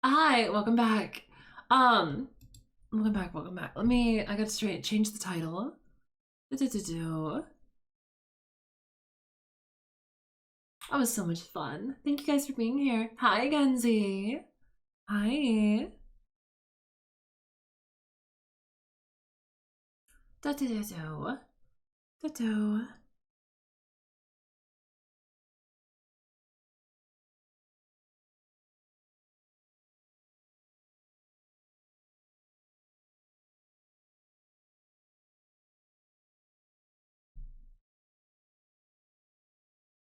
Hi, welcome back. Welcome back, welcome back. I got straight, change the title. That was so much fun. Thank you guys for being here. Hi, Genzi. Hi. Da-da-da-do. Da-do.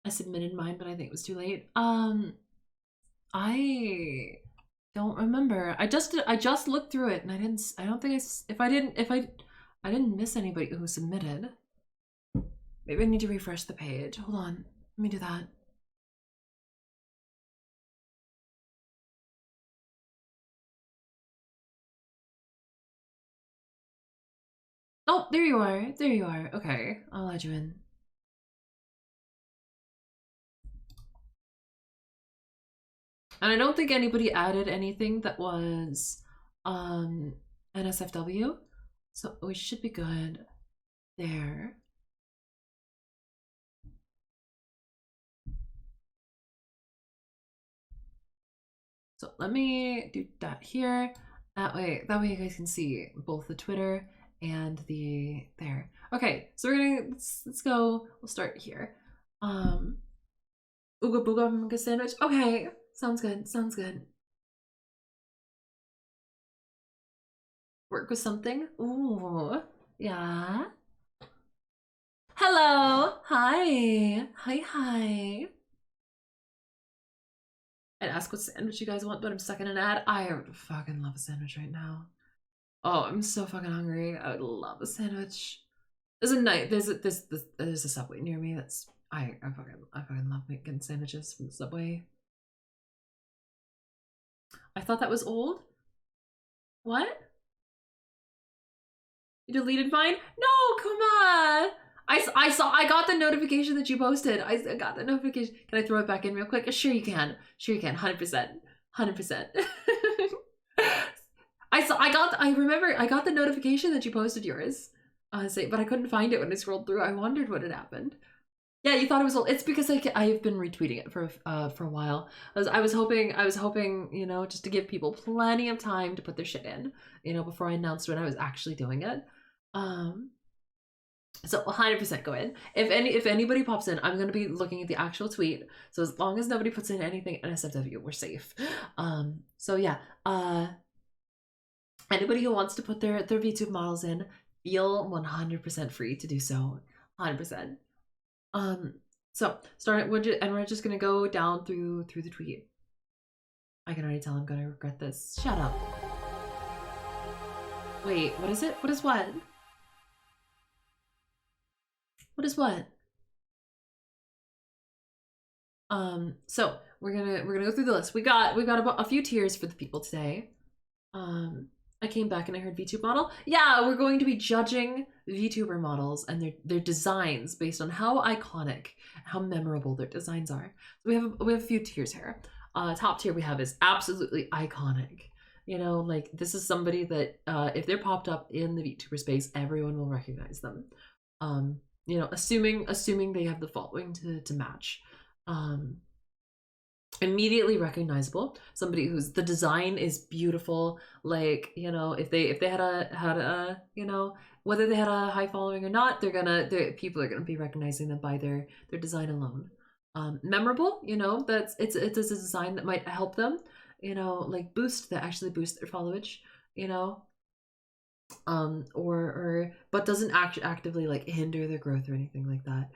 I submitted mine, but I think it was too late. I don't remember. I just looked through it and I don't think I didn't miss anybody who submitted. Maybe I need to refresh the page. Hold on. Let me do that. Oh, there you are. There you are. Okay, I'll add you in. And I don't think anybody added anything that was NSFW, so we should be good there. So let me do that here. That way you guys can see both the Twitter and the there. Okay, so let's go. We'll start here. Ooga booga sandwich. Okay, sounds good. Sounds good. Work with something. Ooh, yeah. Hello. Hi. Hi. I'd ask what sandwich you guys want, but I'm stuck in an ad. I fucking love a sandwich right now. Oh, I'm so fucking hungry. I would love a sandwich. There's a night. There's a Subway near me. That's I fucking love making sandwiches from the Subway. I thought that was old. What? You deleted mine? No, come on. I got the notification that you posted. I got the notification. Can I throw it back in real quick? Sure you can. Sure you can. 100%. 100%. I remember I got the notification that you posted yours. But I couldn't find it when I scrolled through. I wondered what had happened. Yeah, you thought it was old. It's because I've been retweeting it for a while. I was hoping, you know, just to give people plenty of time to put their shit in, you know, before I announced when I was actually doing it. So 100% go in. If anybody pops in, I'm gonna be looking at the actual tweet. So as long as nobody puts in anything NSFW, we're safe. So yeah. Anybody who wants to put their VTube models in, feel 100% free to do so. 100%. So we're just gonna go down through the tweet. I can already tell I'm gonna regret this. Shut up. Wait, what is it? What is what? What is what? So we're gonna go through the list. We got about a few tiers for the people today. I came back and I heard VTuber model. Yeah, we're going to be judging VTuber models and their designs based on how iconic, how memorable their designs are. So we have a few tiers here. Top tier we have is absolutely iconic. You know, like this is somebody that if they're popped up in the VTuber space, everyone will recognize them. You know, assuming they have the following to match. Immediately recognizable, somebody whose the design is beautiful, like, you know, if they had a you know, whether they had a high following or not, people are gonna be recognizing them by their design alone. Memorable, you know, it's a design that might help them, you know, like actually boost their followage, you know, or but doesn't actively like hinder their growth or anything like that.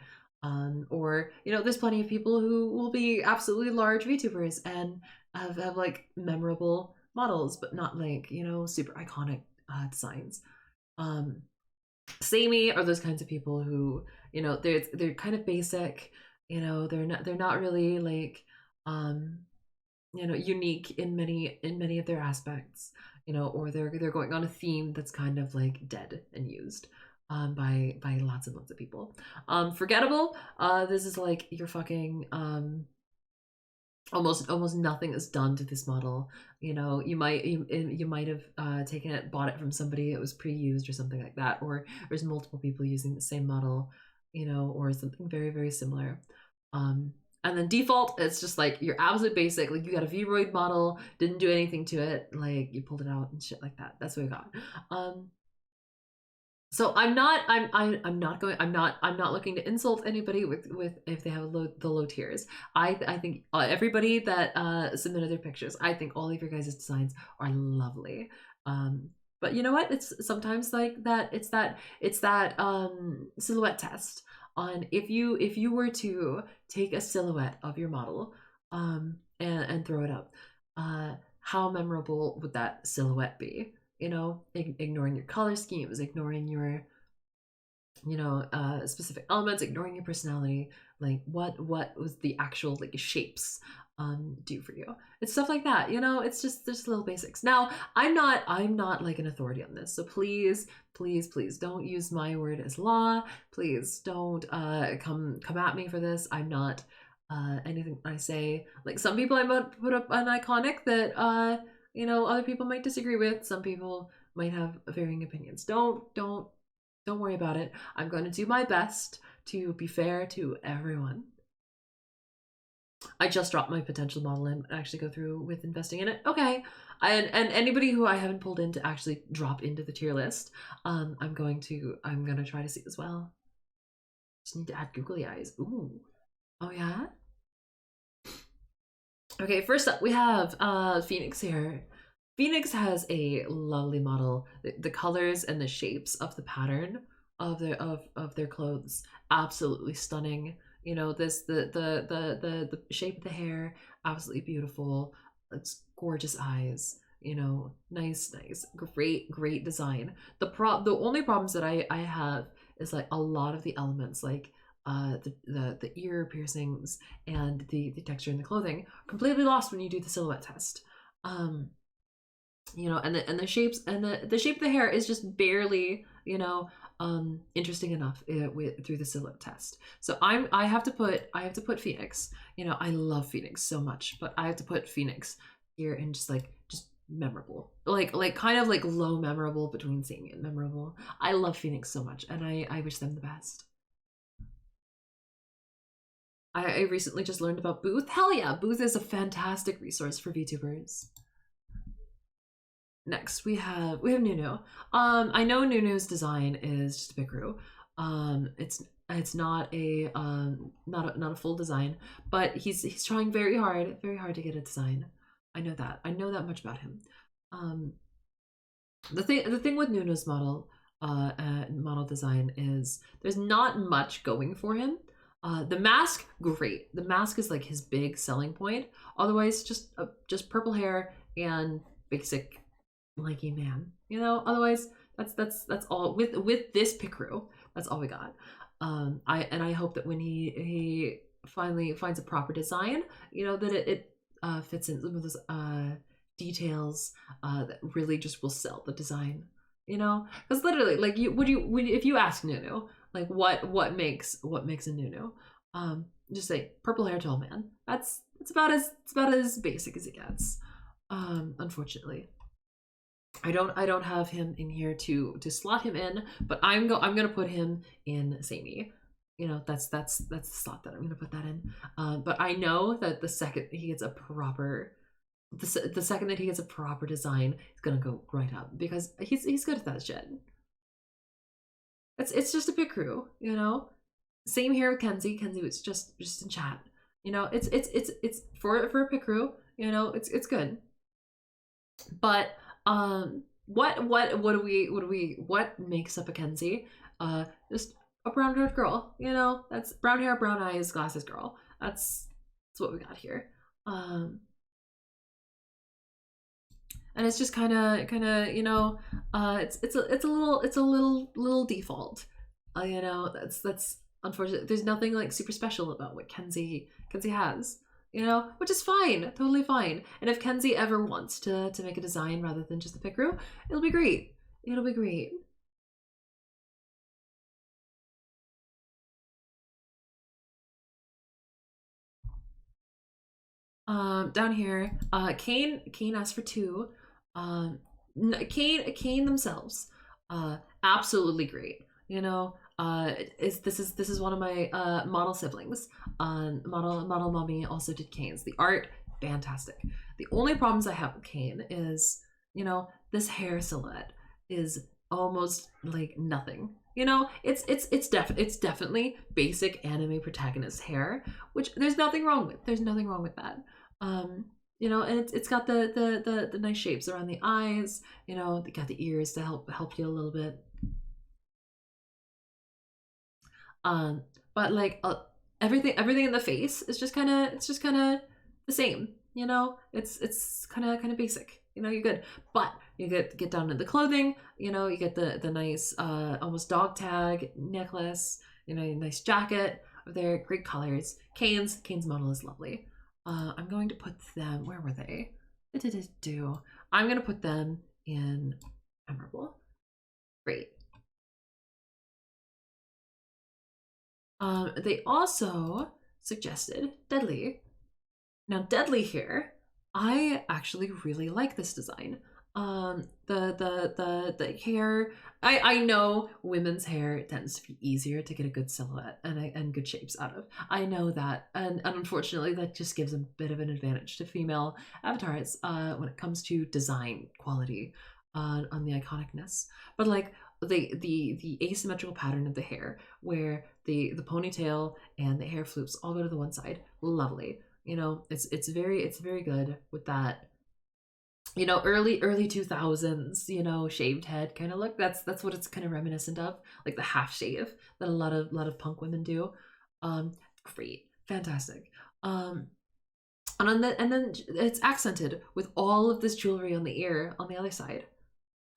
Or, you know, there's plenty of people who will be absolutely large VTubers and have like memorable models, but not like, you know, super iconic designs. Samey are those kinds of people who, you know, they're kind of basic, you know, they're not really like you know, unique in many of their aspects, you know, or they're going on a theme that's kind of like dead and used by lots and lots of people. Forgettable, this is like your fucking almost nothing is done to this model. You know, you might have taken it, bought it from somebody, it was pre-used or something like that, or there's multiple people using the same model, you know, or something very, very similar. And then default, it's just like your absolute basic, like you got a Vroid model, didn't do anything to it, like you pulled it out and shit like that. That's what we got. So I'm not looking to insult anybody with if they have the low tiers. I think everybody that submitted their pictures, I think all of your guys' designs are lovely. But you know what? It's sometimes like that. It's that silhouette test on if you were to take a silhouette of your model and throw it up, how memorable would that silhouette be? You know, ignoring your color schemes, ignoring your, you know, specific elements, ignoring your personality, like what was the actual like shapes do for you? It's stuff like that, you know. It's just little basics. Now I'm not like an authority on this, so please don't use my word as law. Please don't come at me for this. I'm not anything I say, like some people I might put up an iconic that you know, other people might disagree with. Some people might have varying opinions. Don't worry about it. I'm going to do my best to be fair to everyone. I just dropped my potential model and actually go through with investing in it. Okay. And anybody who I haven't pulled in to actually drop into the tier list, I'm gonna try to see as well. Just need to add googly eyes. Ooh. Oh yeah? Okay, first up we have Phoenix here. Phoenix has a lovely model. The colors and the shapes of the pattern of their clothes, absolutely stunning. You know, this the shape of the hair, absolutely beautiful. It's gorgeous eyes. You know, nice, great design. The only problems that I have is like a lot of the elements, like the ear piercings and the texture in the clothing, completely lost when you do the silhouette test. You know, and the shapes and the shape of the hair is just barely, you know, interesting enough through the silhouette test. So I have to put Phoenix. You know, I love Phoenix so much, but I have to put Phoenix here and just memorable, like kind of like low memorable between seeing it memorable. I love Phoenix so much, and I wish them the best. I recently just learned about Booth. Hell yeah, Booth is a fantastic resource for VTubers. Next we have Nunu. I know Nunu's design is just a Bikru. It's not a not a full design, but he's trying very hard to get a design. I know that much about him. The thing with Nunu's model design is there's not much going for him. The mask, great. The mask is like his big selling point. Otherwise, just purple hair and basic lanky man. You know. Otherwise, that's all with this Picru. That's all we got. I hope that when he finally finds a proper design, you know, that it fits in some of those details that really just will sell the design. You know, because literally, like if you ask Nunu, like what makes a Nunu, just say purple hair tall man. That's about as basic as it gets. Unfortunately. I don't have him in here to slot him in, but I'm gonna put him in Samey. You know, that's the slot that I'm gonna put that in. But I know that the second he gets a proper design, he's gonna go right up because he's good at that shit. It's just a pick crew, you know. Same here with Kenzie. Kenzie was just in chat. You know, it's for a pick crew. You know, it's good. But what makes up a Kenzie? Just a brown haired girl. You know, that's brown hair, brown eyes, glasses girl. That's what we got here. And it's just kind of you know, it's a little default. You know, that's unfortunate. There's nothing like super special about what Kenzie has. You know, which is fine, totally fine. And if Kenzie ever wants to make a design rather than just a Picru, it'll be great. It'll be great. Down here, Kane asked for two. Um, Kane themselves, absolutely great. You know, this is one of my model siblings. Model mommy also did Kane's. The art, fantastic. The only problems I have with Kane is, you know, this hair silhouette is almost like nothing. You know, it's definitely basic anime protagonist hair, which there's nothing wrong with. There's nothing wrong with that. Um, you know, and it's got the nice shapes around the eyes. You know, they got the ears to help you a little bit. Um, but like everything in the face is just kind of the same. You know, it's kind of basic. You know, you're good, but you get down to the clothing. You know, you get the nice almost dog tag necklace. You know, nice jacket. They're great colors. Kane's model is lovely. I'm going to put them. Where were they? Do I'm gonna put them in memorable. Great. They also suggested Deadly. Now, Deadly here, I actually really like this design. The hair. I know women's hair tends to be easier to get a good silhouette and good shapes out of. I know that, and unfortunately, that just gives a bit of an advantage to female avatars when it comes to design quality on the iconicness. But like the asymmetrical pattern of the hair, where the ponytail and the hair floops all go to the one side, lovely. You know, it's very good with that, you know, early 2000s, you know, shaved head kind of look. That's what it's kind of reminiscent of, like the half shave that a lot of punk women do. um Great, fantastic. And then it's accented with all of this jewelry on the ear on the other side.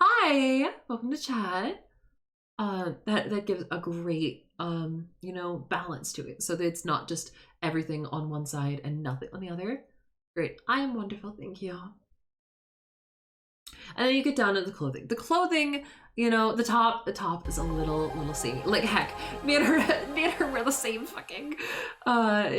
Hi, welcome to chat. That gives a great you know, balance to it, so that it's not just everything on one side and nothing on the other. Great, I am wonderful, thank you. And then you get down to the clothing. The clothing, you know, the top is a little samey. Like heck, me and her wear the same fucking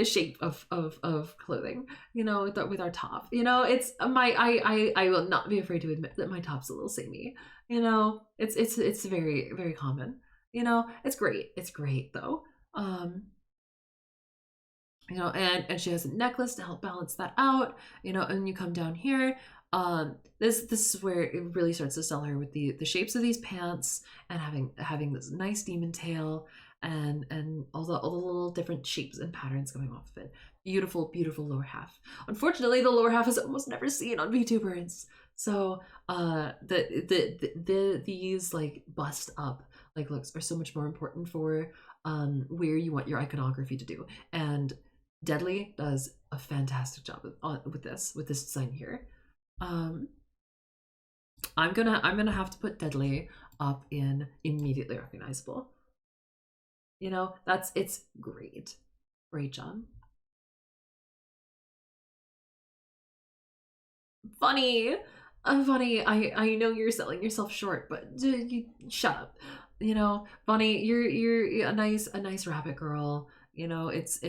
shape of clothing. You know, with our top. You know, it's I will not be afraid to admit that my top's a little samey. You know, it's very common. You know, it's great. It's great though. Um, you know, and she has a necklace to help balance that out. You know, and you come down here. This is where it really starts to sell her with the shapes of these pants, and having this nice demon tail, and all the little different shapes and patterns going off of it. Beautiful lower half. Unfortunately, the lower half is almost never seen on VTubers. So these like bust up like looks are so much more important for where you want your iconography to do. And Deadly does a fantastic job with this design here. um I'm gonna have to put Deadly up in immediately recognizable. You know, it's great. Great job. Funny. Funny, I know you're selling yourself short, but you shut up. You know, Funny, you're a nice rabbit girl. You know, it's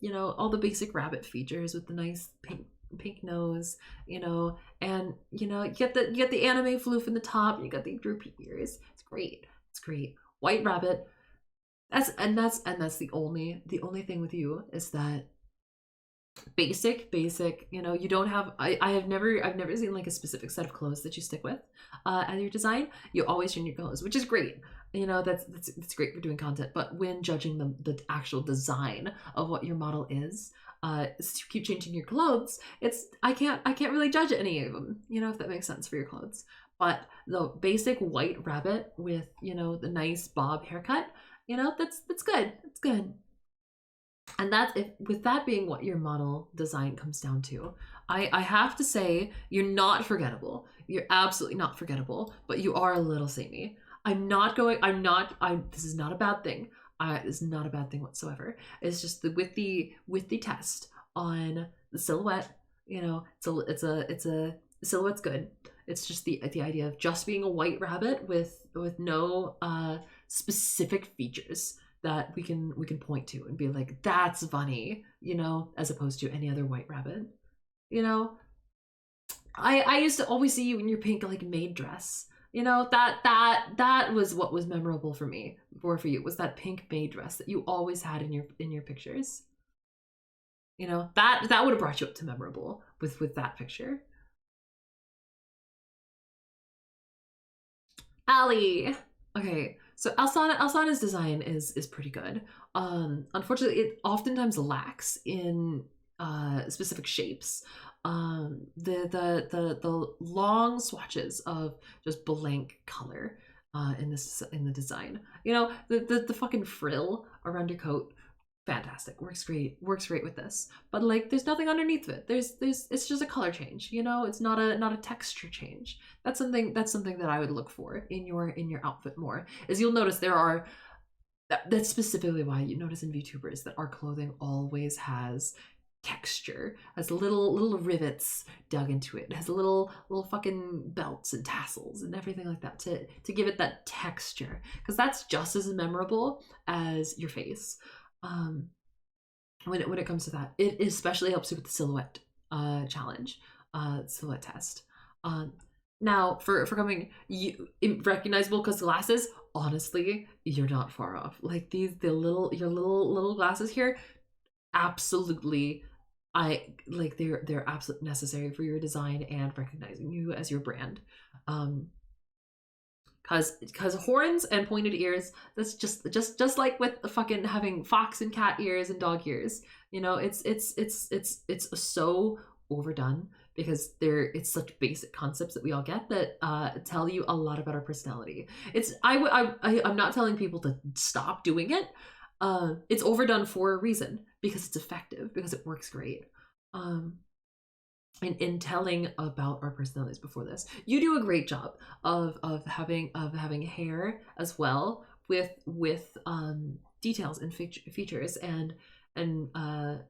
you know, all the basic rabbit features with the nice pink nose, you know, and you know, you get the anime floof in the top, you got the droopy ears. It's great. It's great. White rabbit. That's the only thing with you is that basic, you know, you don't have I've never seen like a specific set of clothes that you stick with as your design. You always change your clothes, which is great. You know, that's great for doing content, but when judging the actual design of what your model is, to keep changing your clothes, it's I can't really judge any of them, you know, if that makes sense for your clothes. But the basic white rabbit with, you know, the nice bob haircut, you know, that's good. It's good. And that's if with that being what your model design comes down to, I have to say you're not forgettable. You're absolutely not forgettable, but you are a little samey. I this is not a bad thing. This is not a bad thing whatsoever. It's just with the test on the silhouette, you know, it's a the silhouette's good. It's just the idea of just being a white rabbit with no specific features that we can point to and be like, that's funny, you know, as opposed to any other white rabbit, you know. I used to always see you in your pink like maid dress. You know, that was what was memorable for me, or for you, was that pink maid dress that you always had in your pictures. You know, that would have brought you up to memorable with that picture. Ali. Okay, so Alsana's design is pretty good. Unfortunately, it oftentimes lacks in specific shapes. The long swatches of just blank color in the design. You know, the fucking frill around your coat, fantastic, works great with this, but like there's nothing underneath it. There's it's just a color change, you know. It's not a texture change. That's something that I would look for in your outfit more. Is you'll notice there are, that's specifically why you notice in VTubers that our clothing always has texture, has little rivets dug into it. It has little fucking belts and tassels and everything like that to give it that texture, because that's just as memorable as your face. When it comes to that, it especially helps you with the silhouette challenge, silhouette test. Now for coming recognizable because glasses, honestly, you're not far off. Like your little glasses here, absolutely, they're absolutely necessary for your design and recognizing you as your brand. Cause horns and pointed ears, that's just like with fucking having fox and cat ears and dog ears. You know, it's so overdone because it's such basic concepts that we all get that tell you a lot about our personality. I'm not telling people to stop doing it. It's overdone for a reason, because it's effective, because it works great. In telling about our personalities before this, you do a great job of having hair as well, with details and features and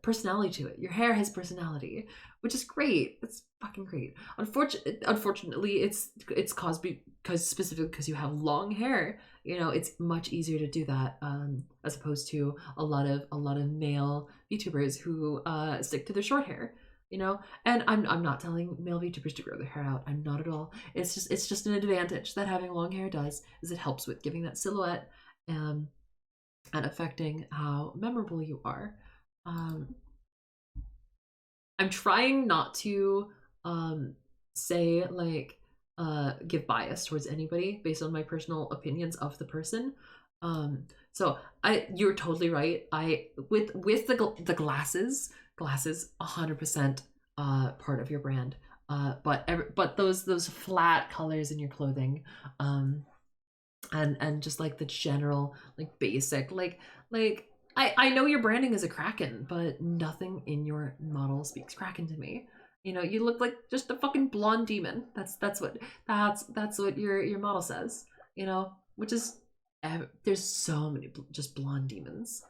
personality to it. Your hair has personality, which is great. It's fucking great. Unfortunately, it's caused because specifically because you have long hair. You know, it's much easier to do that as opposed to a lot of male VTubers who stick to their short hair. You know, and I'm not telling male VTubers to grow their hair out. I'm not at all. It's just an advantage that having long hair does, is it helps with giving that silhouette and affecting how memorable you are. I'm trying not to say like give bias towards anybody based on my personal opinions of the person. So you're totally right. With the glasses 100% part of your brand. But those flat colors in your clothing, and just like the general like basic like I know your branding is a Kraken, but nothing in your model speaks Kraken to me. You know, you look like just a fucking blonde demon. That's what your model says. You know, which is there's so many just blonde demons.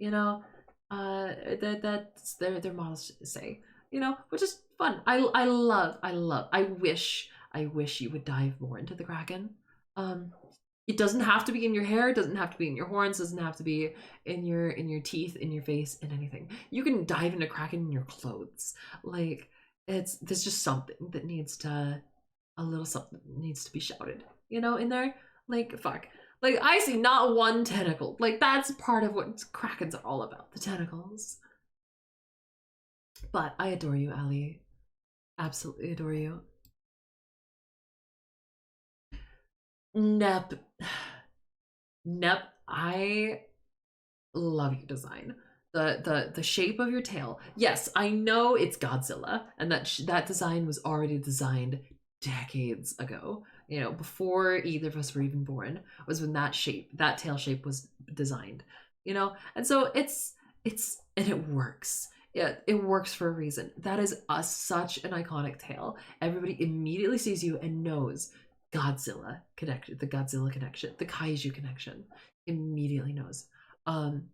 You know, that's their models say. You know, which is fun. I wish you would dive more into the Kraken. It doesn't have to be in your hair, it doesn't have to be in your horns, it doesn't have to be in your teeth, in your face, in anything. You can dive into Kraken in your clothes. Like there's just something that needs to needs to be shouted, you know, in there. Like fuck. Like I see not one tentacle. Like that's part of what Krakens are all about, the tentacles. But I adore you, Ali. Absolutely adore you. Nep. Nep, I love your design. The shape of your tail. Yes, I know it's Godzilla, and that design was already designed decades ago. You know, before either of us were even born, was when that tail shape was designed. You know, and so it's and it works. Yeah, it works for a reason. That is such an iconic tail. Everybody immediately sees you and knows Godzilla connection, the Godzilla connection, the Kaiju connection. Immediately knows. And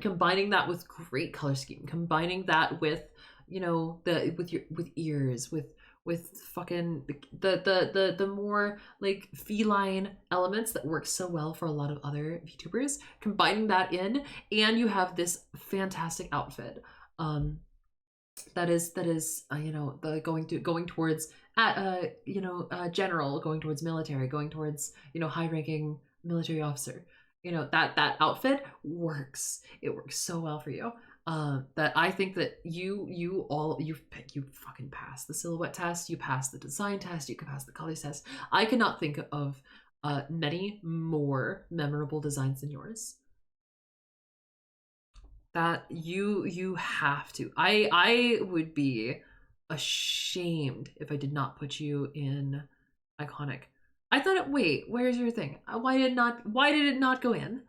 combining that with great color scheme, combining that with, you know, with ears, with with fucking the more like feline elements that work so well for a lot of other VTubers, combining that in, and you have this fantastic outfit. That is you know, the going towards you know, general, going towards military, going towards, you know, high ranking military officer. You know, that outfit works. It works so well for you. That I think that you fucking passed the silhouette test, you passed the design test, you can pass the colors test. I cannot think of many more memorable designs than yours. That you have to. I would be ashamed if I did not put you in iconic. I thought it, wait, where's your thing? Why did it not go in?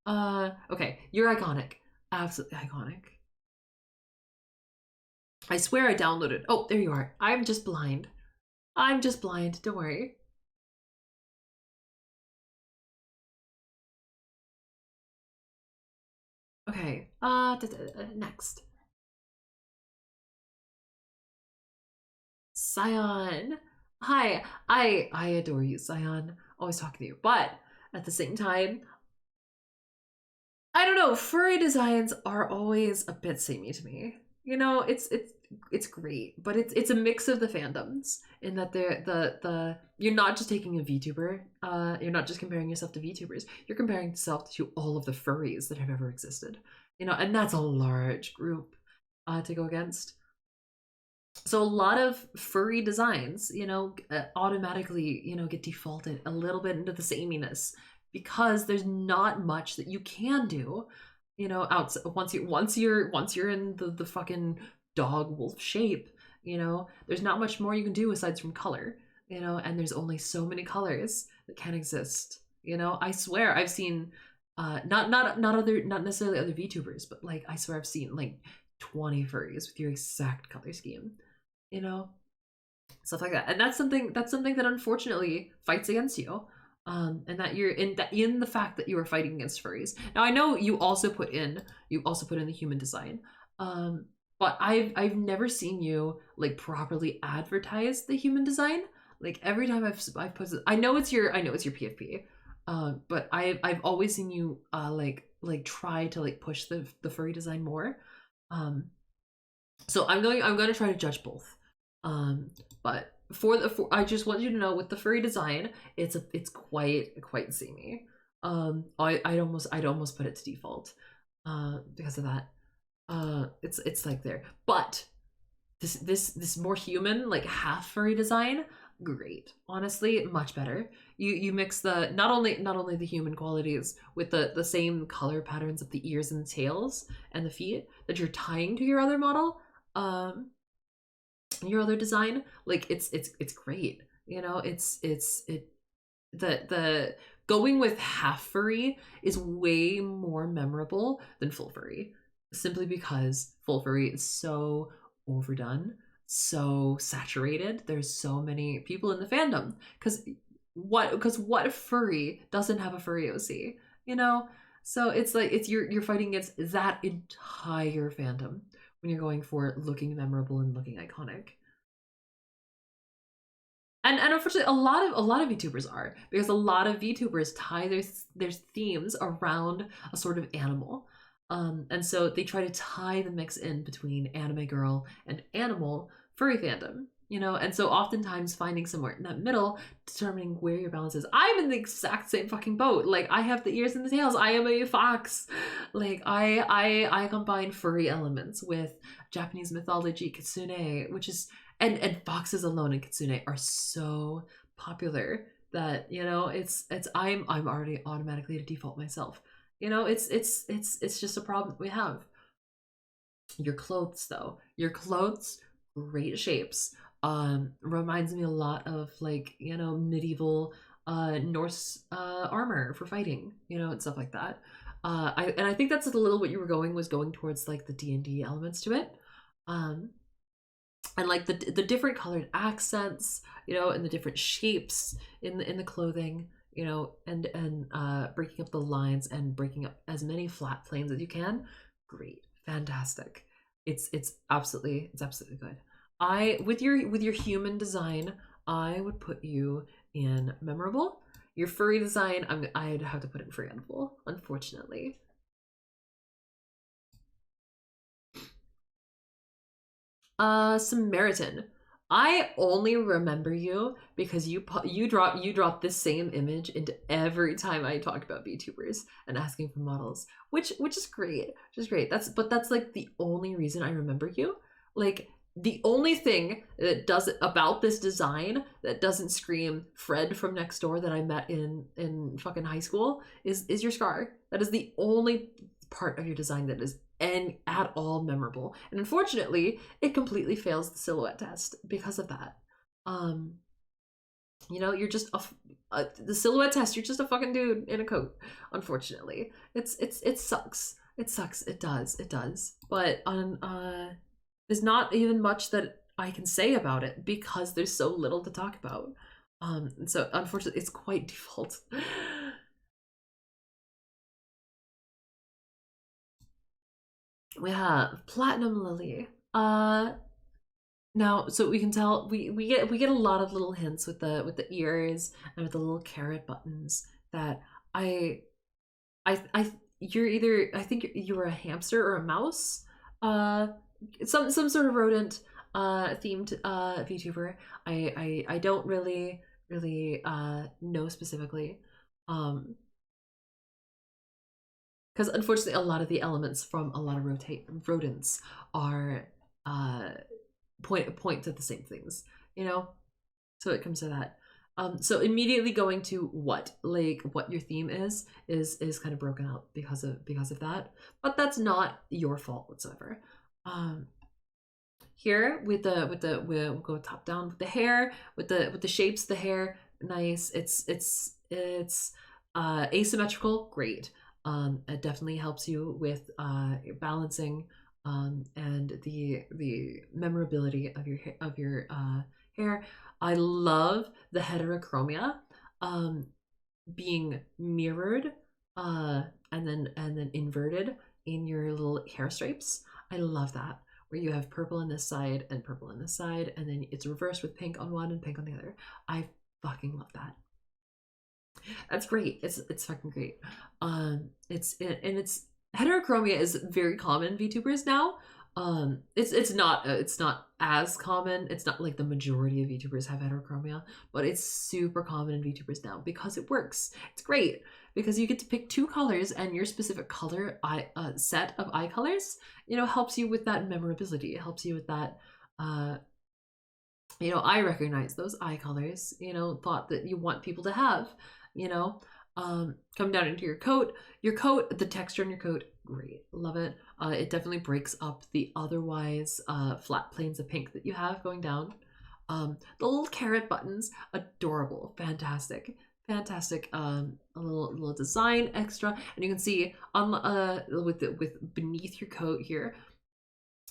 Okay, you're iconic. Absolutely iconic. I swear I downloaded. Oh, there you are. I'm just blind. I'm just blind. Don't worry. Okay. Next. Scion. Hi. I adore you, Scion. Always talking to you. But at the same time, I don't know, furry designs are always a bit samey to me. You know, it's great, but it's a mix of the fandoms in that they're the you're not just taking a VTuber, you're not just comparing yourself to VTubers, you're comparing yourself to all of the furries that have ever existed. You know, and that's a large group to go against. So a lot of furry designs, you know, automatically, you know, get defaulted a little bit into the sameness because there's not much that you can do, you know, outside once you're in the fucking dog wolf shape, you know, there's not much more you can do aside from color, you know, and there's only so many colors that can exist. You know, I swear I've seen not necessarily other VTubers, but like I swear I've seen like 20 furries with your exact color scheme, you know, stuff like that. And that's something that unfortunately fights against you, and that you're in the fact that you are fighting against furries. Now I know you also put in the human design, but I've never seen you like properly advertise the human design. Like every time I've posted, I know it's your PFP, but I've always seen you like try to like push the furry design more. So I'm going to try to judge both. But I just want you to know, with the furry design, it's quite samey. I'd almost put it to default, because of that. It's like there, but this more human, like half furry design, great. Honestly, much better. You mix the not only the human qualities with the same color patterns of the ears and the tails and the feet that you're tying to your other model, your other design, like it's great. You know, the going with half furry is way more memorable than full furry, simply because full furry is so overdone, so saturated. There's so many people in the fandom because what furry doesn't have a furry OC, you know? So it's like you're fighting against that entire fandom when you're going for looking memorable and looking iconic. And unfortunately, a lot of VTubers are, because a lot of VTubers tie their themes around a sort of animal, and so they try to tie the mix in between anime girl and animal furry fandom, you know. And so oftentimes finding somewhere in that middle, determining where your balance is. I'm in the exact same fucking boat. Like I have the ears and the tails. I am a fox. Like I combine furry elements with Japanese mythology kitsune, which is, and foxes alone in kitsune are so popular that, you know, it's I'm already automatically to default myself. You know, it's just a problem that we have. Your clothes though, your clothes, great shapes. Reminds me a lot of, like, you know, medieval Norse armor for fighting, you know, and stuff like that. I think that's a little what you were going towards, like the D&D elements to it. And like the different colored accents, you know, and the different shapes in the clothing, you know, and breaking up the lines and breaking up as many flat planes as you can. Great, fantastic. It's absolutely good. with your human design, I would put you in memorable. Your furry design, I'd have to put in forgettable, unfortunately. Samaritan. I only remember you because you drop this same image into every time I talk about VTubers and asking for models, which is great, which is great. That's like the only reason I remember you. Like the only thing that does about this design that doesn't scream Fred from next door that I met in fucking high school is your scar. That is the only part of your design that is and at all memorable. And unfortunately, it completely fails the silhouette test because of that. You know, you're just the silhouette test. You're just a fucking dude in a coat. Unfortunately, it sucks. It sucks. It does. But there's not even much that I can say about it because there's so little to talk about. So unfortunately, it's quite default. We have Platinum Lily. Now, so we can tell we get a lot of little hints with the ears and with the little carrot buttons that I you're either I think you were a hamster or a mouse, some sort of rodent themed VTuber. I don't really know specifically. Because unfortunately, a lot of the elements from a lot of rodents are point to the same things, you know. So it comes to that. So immediately going to what your theme is kind of broken out because of that, but that's not your fault whatsoever. Here we'll go top down with the hair, with the shapes of the hair. Nice. It's asymmetrical. Great. It definitely helps you with balancing and the memorability of your hair. I love the heterochromia being mirrored and then inverted in your little hair stripes. I love that, where you have purple on this side and purple on this side, and then it's reversed with pink on one and pink on the other. I fucking love that. That's great. It's fucking great. It's heterochromia is very common in VTubers now. It's not as common. It's not like the majority of VTubers have heterochromia, but it's super common in VTubers now because it works. It's great because you get to pick two colors, and your specific color set of eye colors, you know, helps you with that memorability. It helps you with that. You know, I recognize those eye colors. You know, thought that you want people to have. You know, come down into your coat, the texture on your coat, great, love it. It definitely breaks up the otherwise flat planes of pink that you have going down. The little carrot buttons, adorable, fantastic. A little design extra, and you can see on with beneath your coat here,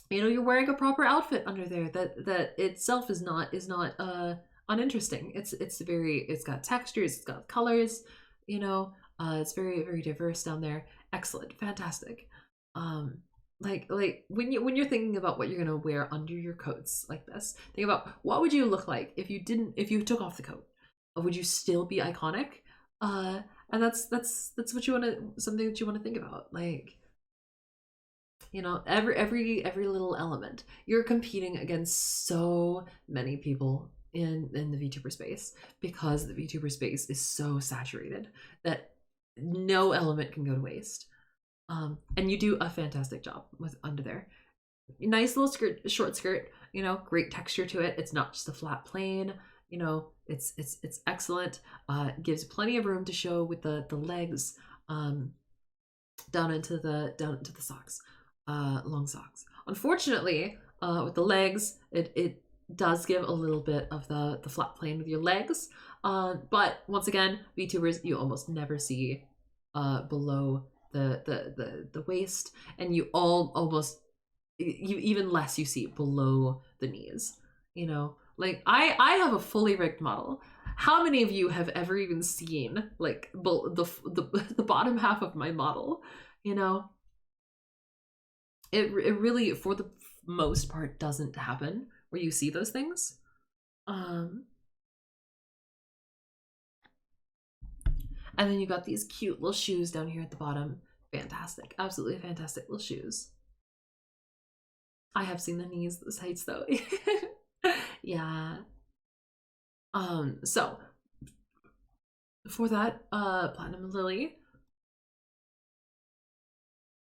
you know, you're wearing a proper outfit under there that itself is not uninteresting. It's got textures, it's got colors, you know. It's very diverse down there. Excellent, fantastic. Like when you're thinking about what you're gonna wear under your coats like this, think about what would you look like if you took off the coat. Would you still be iconic? And that's what you want to, something that you want to think about, like, you know, every little element. You're competing against so many people in the VTuber space because the VTuber space is so saturated that no element can go to waste. And you do a fantastic job with under there. Nice little skirt, short skirt, you know, great texture to it. It's not just a flat plane, you know, it's excellent. Gives plenty of room to show with the legs down into the socks. Long socks. Unfortunately, with the legs, it does give a little bit of the flat plane with your legs. But once again, VTubers, you almost never see below the waist, and you even less you see below the knees. You know, like I have a fully rigged model. How many of you have ever even seen like the bottom half of my model? You know, it really, for the most part, doesn't happen where you see those things. And then you got these cute little shoes down here at the bottom. Fantastic, absolutely fantastic little shoes. I have seen the knees, the sights though. Yeah. So for that platinum lily,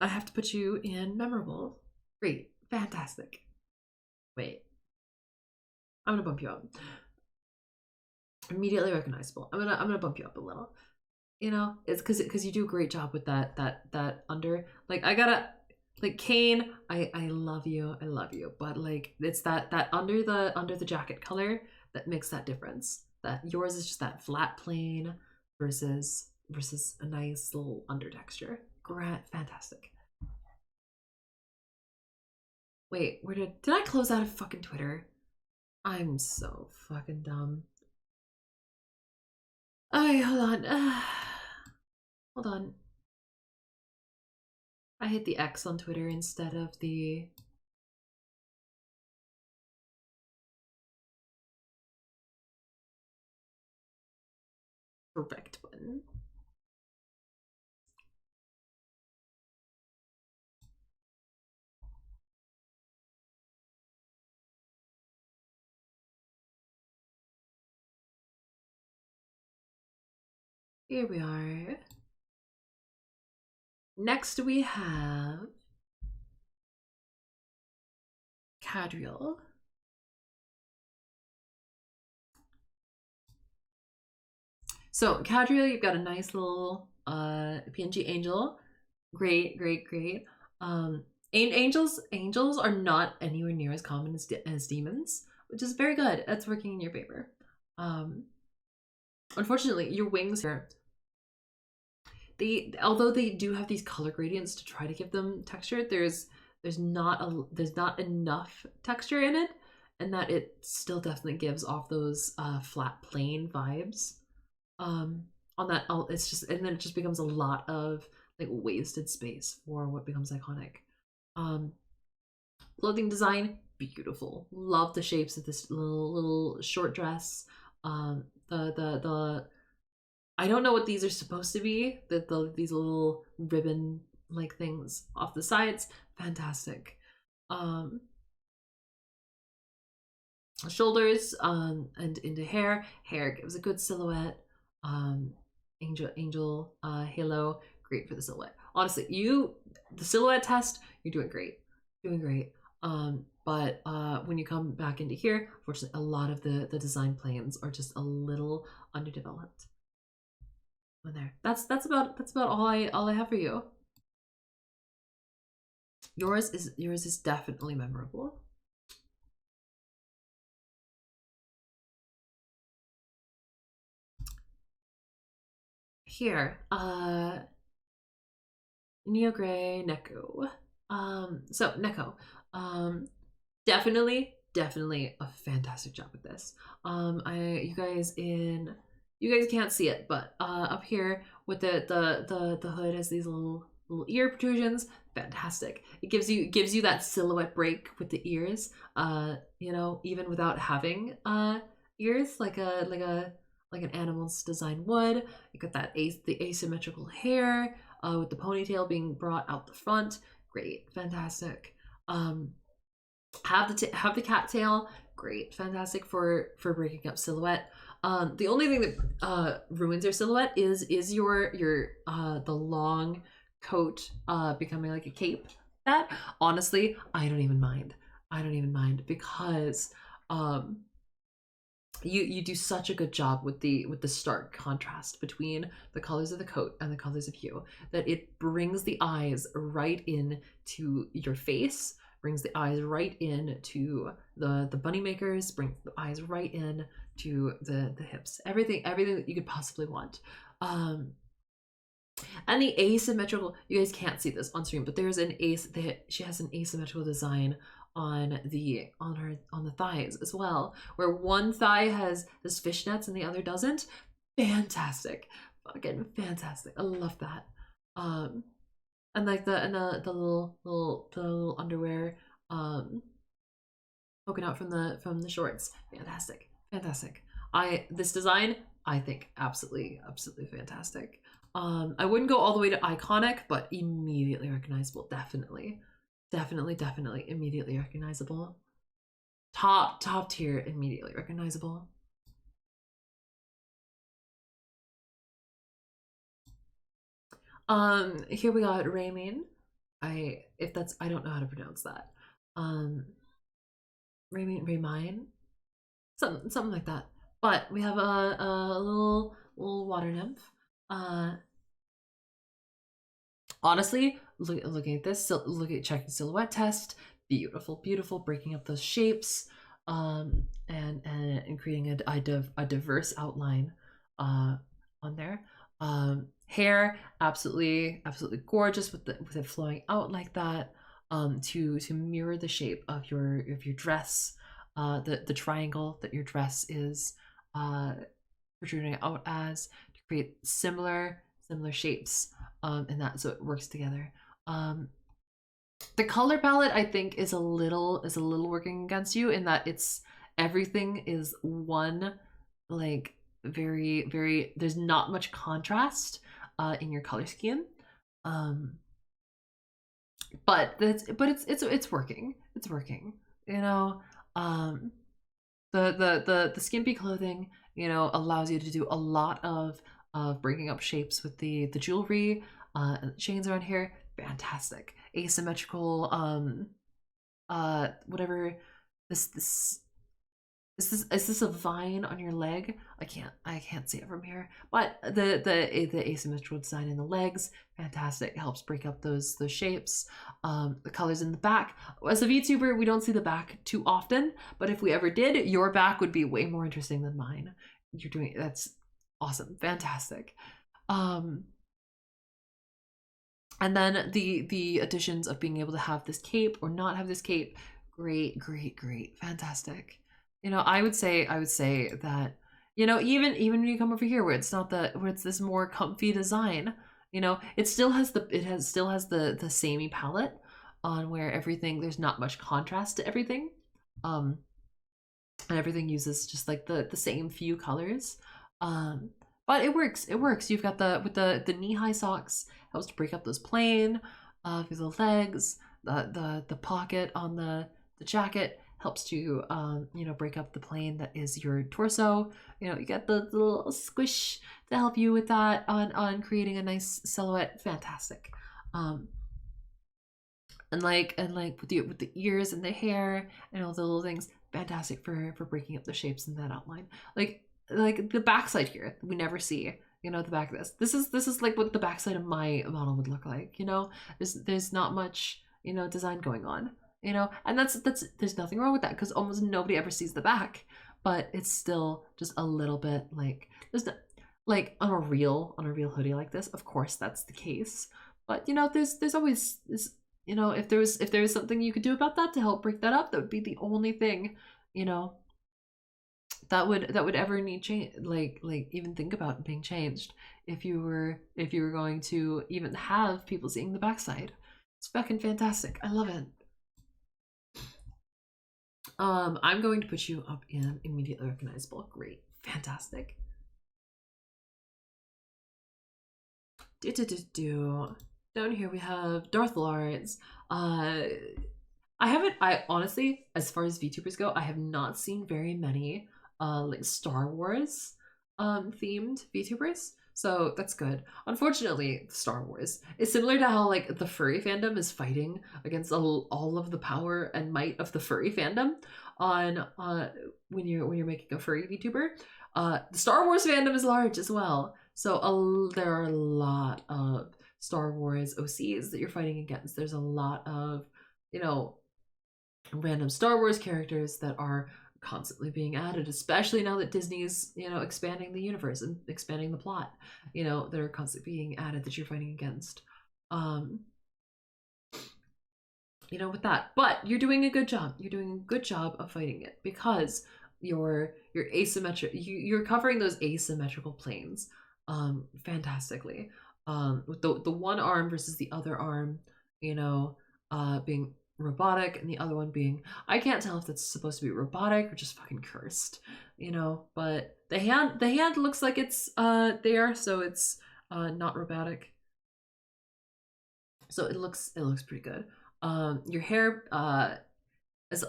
I have to put you in memorable. Great, fantastic. Wait, I'm gonna bump you up. Immediately recognizable. I'm gonna bump you up a little. You know, it's because you do a great job with that under. Like I gotta, like Kane, I love you, but like it's that under the jacket color that makes that difference. That yours is just that flat plain versus a nice little under texture. Great, fantastic. Wait, where did I close out of fucking Twitter? I'm so fucking dumb. Okay, hold on. Hold on. I hit the X on Twitter instead of the correct button. Here we are. Next we have Cadriel. So Cadriel, you've got a nice little PNG angel. Great, great, great. Angels are not anywhere near as common as demons, which is very good. That's working in your favor. Unfortunately, your wings here, although they do have these color gradients to try to give them texture, there's not enough texture in it, and that it still definitely gives off those flat plain vibes. On that, it's just, and then it just becomes a lot of like wasted space for what becomes iconic. Clothing design, beautiful. Love the shapes of this little short dress. The I don't know what these are supposed to be. These little ribbon like things off the sides, fantastic. Shoulders and into hair. Hair gives a good silhouette. Angel halo, great for the silhouette. Honestly, the silhouette test, you're doing great, doing great. But when you come back into here, unfortunately, a lot of the design planes are just a little underdeveloped. There, that's about all I have for you. Yours is definitely memorable. Here, Neo Gray Neko. So Neko, definitely a fantastic job with this. You guys can't see it, but up here with the hood has these little ear protrusions. Fantastic. It gives you that silhouette break with the ears. You know, even without having ears, like an animal's design would. You got that the asymmetrical hair with the ponytail being brought out the front. Great, fantastic. Have the cat tail. Great, fantastic for breaking up silhouette. The only thing that ruins your silhouette is your the long coat becoming like a cape. That honestly, I don't even mind. Because you do such a good job with the stark contrast between the colors of the coat and the colors of you that it brings the eyes right in to your face, brings the eyes right in to the bunny makers, brings the eyes right in to the hips, everything that you could possibly want. And the asymmetrical, you guys can't see this on stream, but there's she has an asymmetrical design on the thighs as well, where one thigh has fishnets and the other doesn't. Fantastic, fucking fantastic. I love that. And like the little underwear poking out from the shorts. Fantastic, fantastic. This design, I think, absolutely fantastic. I wouldn't go all the way to iconic, but immediately recognizable. Definitely, immediately recognizable. Top tier, immediately recognizable. Here we got Ramin. I don't know how to pronounce that. Ramin, something like that. But we have a little water nymph. Honestly, looking at this, checking silhouette test. Beautiful, breaking up those shapes, and creating a diverse outline, on there. Hair, absolutely gorgeous with it flowing out like that, to mirror the shape of your dress, the triangle that your dress is protruding out as, to create similar shapes, and that, so it works together. The color palette, I think, is a little working against you, in that it's everything is one, like, very there's not much contrast in your color scheme. But it's working. It's working. You know, the skimpy clothing, allows you to do a lot of breaking up shapes with the jewelry, and the chains around here. Fantastic. Asymmetrical, whatever. This is this a vine on your leg? I can't see it from here. But the asymmetrical design in the legs, fantastic. It helps break up those shapes. The colors in the back. As a VTuber, we don't see the back too often, but if we ever did, your back would be way more interesting than mine. That's awesome, fantastic. And then the additions of being able to have this cape or not have this cape, great, fantastic. I would say that, even when you come over here where it's this more comfy design, it still has the samey palette, on where everything, there's not much contrast to everything, and everything uses just like the same few colors, but it works. You've got with the knee-high socks, helps to break up those plain, through the legs, the pocket on the jacket helps to break up the plane that is your torso. You get the little squish to help you with that, on creating a nice silhouette. Fantastic. And with the ears and the hair and all the little things, fantastic for breaking up the shapes in that outline. Like the backside here, we never see, the back of this is like what the backside of my model would look like. There's not much design going on, and that's there's nothing wrong with that, because almost nobody ever sees the back, but it's still just a little bit like, there's not, like, on a real hoodie like this, of course that's the case, but there's always this, if there was something you could do about that to help break that up, that would be the only thing that would ever need change, like even think about being changed, if you were going to even have people seeing the backside. It's fucking fantastic. I love it. I'm going to put you up in immediately recognizable. Great. Fantastic. Down here we have Darth Lawrence. I honestly, as far as VTubers go, I have not seen very many like Star Wars themed VTubers. So that's good. Unfortunately, Star Wars is similar to how like the furry fandom is fighting against all of the power and might of the furry fandom on when you're making a furry VTuber. The Star Wars fandom is large as well. So there are a lot of Star Wars OCs that you're fighting against. There's a lot of, random Star Wars characters that are constantly being added, especially now that Disney's, expanding the universe and expanding the plot, that are constantly being added that you're fighting against. With that. But you're doing a good job. You're doing a good job of fighting it, because you're asymmetric, you're covering those asymmetrical planes fantastically. With the one arm versus the other arm, being robotic, and the other one being, I can't tell if that's supposed to be robotic or just fucking cursed, you know. But the hand looks like it's there, so it's not robotic. So it looks pretty good. Your hair is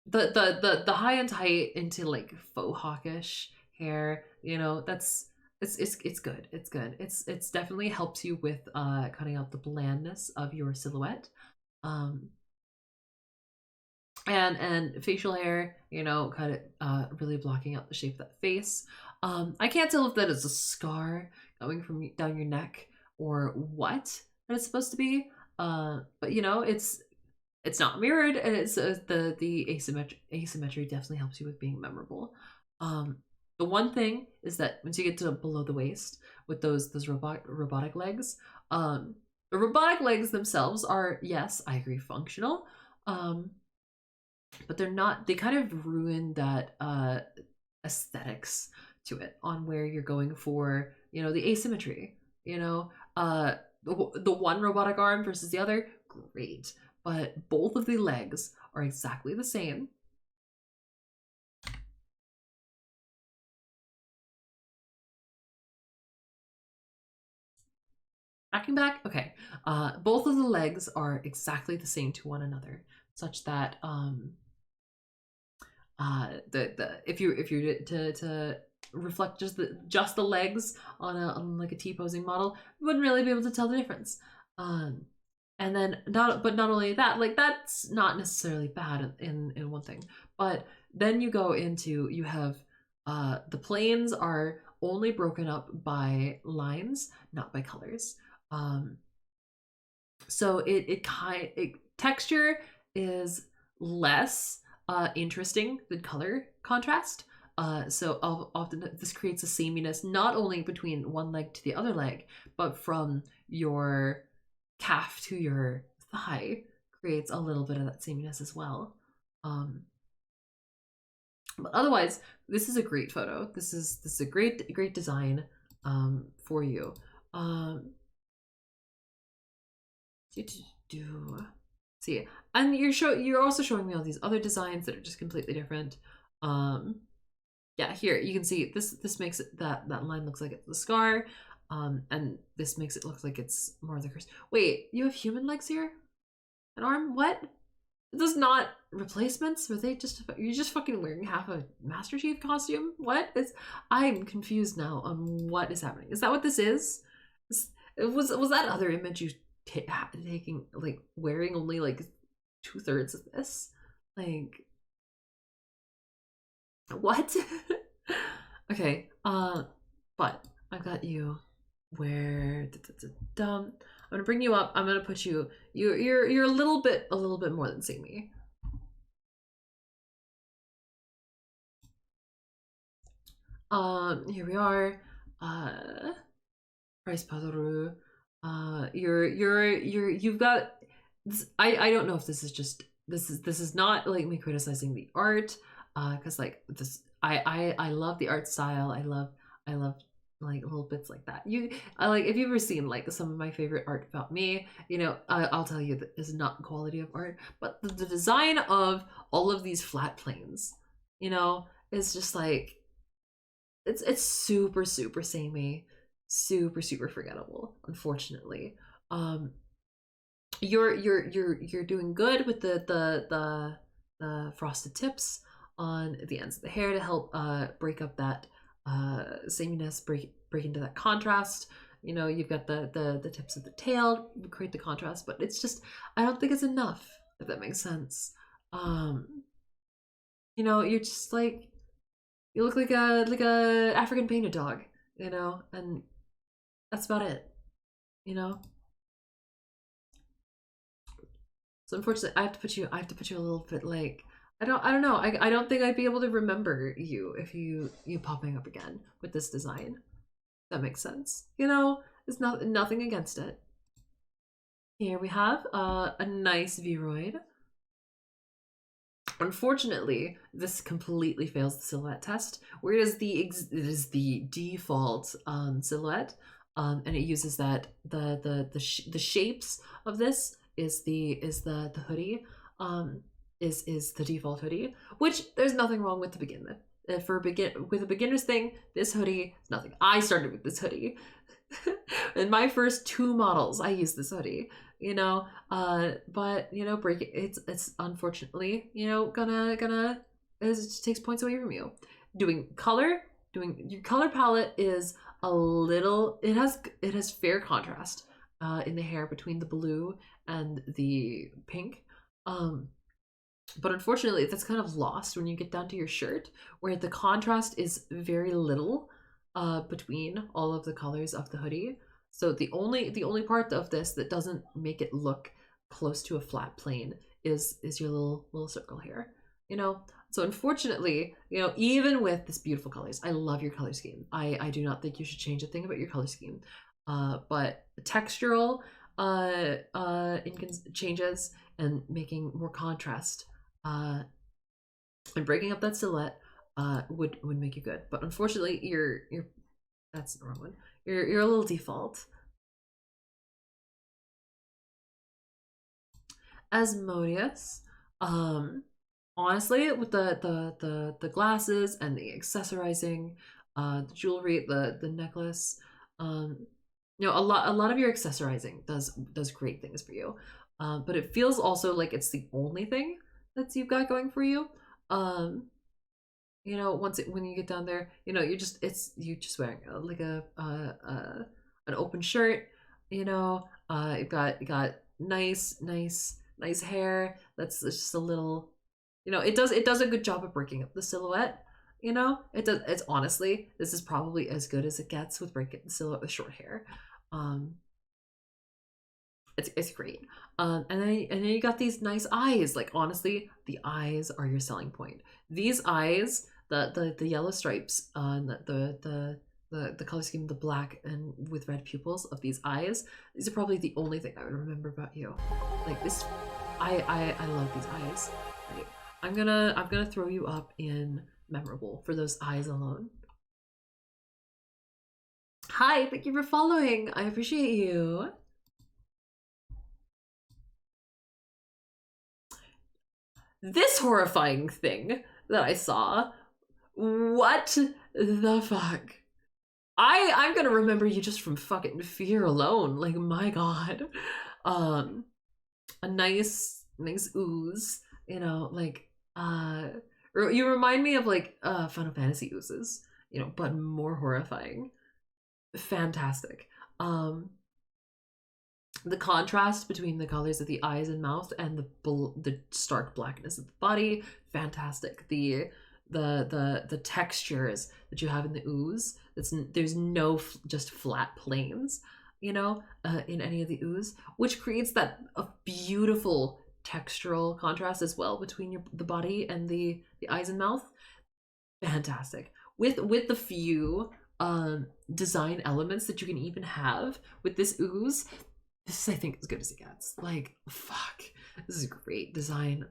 the high and tight into like faux hawkish hair, you know. That's it's good. It's good. It's definitely helps you with cutting out the blandness of your silhouette. um and facial hair, you know, cut it really blocking out the shape of that face. I can't tell if that is a scar going from down your neck or what that it's supposed to be. But you know, it's not mirrored, and it's the asymmetry definitely helps you with being memorable. The one thing is that once you get to below the waist with those robotic legs, the robotic legs themselves are, yes, I agree, functional, but they're not. They kind of ruin that aesthetics to it on where you're going for, you know, the asymmetry. You know, the one robotic arm versus the other, great, but both of the legs are exactly the same. Backing back, okay. Both of the legs are exactly the same to one another, such that the if you're to reflect just the legs on like a T posing model, you wouldn't really be able to tell the difference. And then not only that, like that's not necessarily bad in one thing, but then you go into, you have the planes are only broken up by lines, not by colors. So it texture is less interesting than color contrast. So often this creates a sameness not only between one leg to the other leg, but from your calf to your thigh, creates a little bit of that sameness as well. But otherwise, this is a great photo. This is a great design for you. See, and you're also showing me all these other designs that are just completely different. Yeah, here you can see this makes it that line looks like it's the scar, and this makes it look like it's more of the curse. Wait, you have human legs here? An arm? What? Those not replacements? Were they just, you're just fucking wearing half a Master Chief costume? What is? I'm confused now on what is happening. Is that what this is? Was that other image you taking, like wearing only like 2/3 of this? Like what? Okay, but I've got you where I'm gonna bring you up. I'm gonna put you, you're a little bit more than seeing me. Here we are. Price Padaru. You've got this. I don't know if this is just, this is not like me criticizing the art, because like this, I love the art style. I love like little bits like that. I like, if you've ever seen like some of my favorite art about me, you know, I'll tell you that is not quality of art, but the design of all of these flat planes, you know, is just like, it's super samey, super forgettable, unfortunately. You're doing good with the frosted tips on the ends of the hair to help break up that sameness, break into that contrast. You know, you've got the tips of the tail, create the contrast, but it's just, I don't think it's enough, if that makes sense. You know, you're just like, you look like a African painted dog, you know, and that's about it, you know. So unfortunately, I have to put you a little bit like, I don't know. I don't think I'd be able to remember you if you popping up again with this design. That makes sense. You know, there's nothing against it. Here we have a nice Vroid. Unfortunately, this completely fails the silhouette test, where it is the default silhouette, and it uses that the shapes of this is the hoodie. Is the default hoodie, which there's nothing wrong with to begin with. With a beginner's thing, this hoodie is nothing. I started with this hoodie. In my first 2 models, I used this hoodie, you know, but you know, it's unfortunately, you know, gonna it just takes points away from you. Doing your color palette is a little, it has fair contrast in the hair between the blue and the pink. But unfortunately, that's kind of lost when you get down to your shirt, where the contrast is very little between all of the colors of the hoodie. So the only part of this that doesn't make it look close to a flat plane is your little circle here, you know. So unfortunately, you know, even with this beautiful colors, I love your color scheme. I do not think you should change a thing about your color scheme. But the textural changes and making more contrast and breaking up that silhouette would make you good. But unfortunately, you're that's the wrong one. You're a little default. Asmodeus, honestly, with the glasses and the accessorizing, the jewelry, the necklace, you know, a lot of your accessorizing does great things for you. But it feels also like it's the only thing that you've got going for you. You know, when you get down there, you know, you're just wearing like an open shirt, you know. You got nice hair that's just a little, you know, it does a good job of breaking up the silhouette, you know. It's honestly, this is probably as good as it gets with breaking the silhouette with short hair. It's great. And then you got these nice eyes. Like honestly, the eyes are your selling point. These eyes, the yellow stripes on the color scheme, the black and with red pupils of these eyes. These are probably the only thing I would remember about you. Like this, I love these eyes. Right. I'm gonna throw you up in memorable for those eyes alone. Hi, thank you for following. I appreciate you. This horrifying thing that I saw. What the fuck? I'm gonna remember you just from fucking fear alone. Like my god. A nice ooze, you know, like you remind me of like Final Fantasy oozes, you know, but more horrifying. Fantastic. The contrast between the colors of the eyes and mouth and the stark blackness of the body, fantastic. The textures that you have in the ooze, there's no just flat planes, you know, in any of the ooze, which creates that a beautiful textural contrast as well between the body and the eyes and mouth. Fantastic. With the few design elements that you can even have with this ooze, this is, I think, as good as it gets. Like, fuck, this is great design.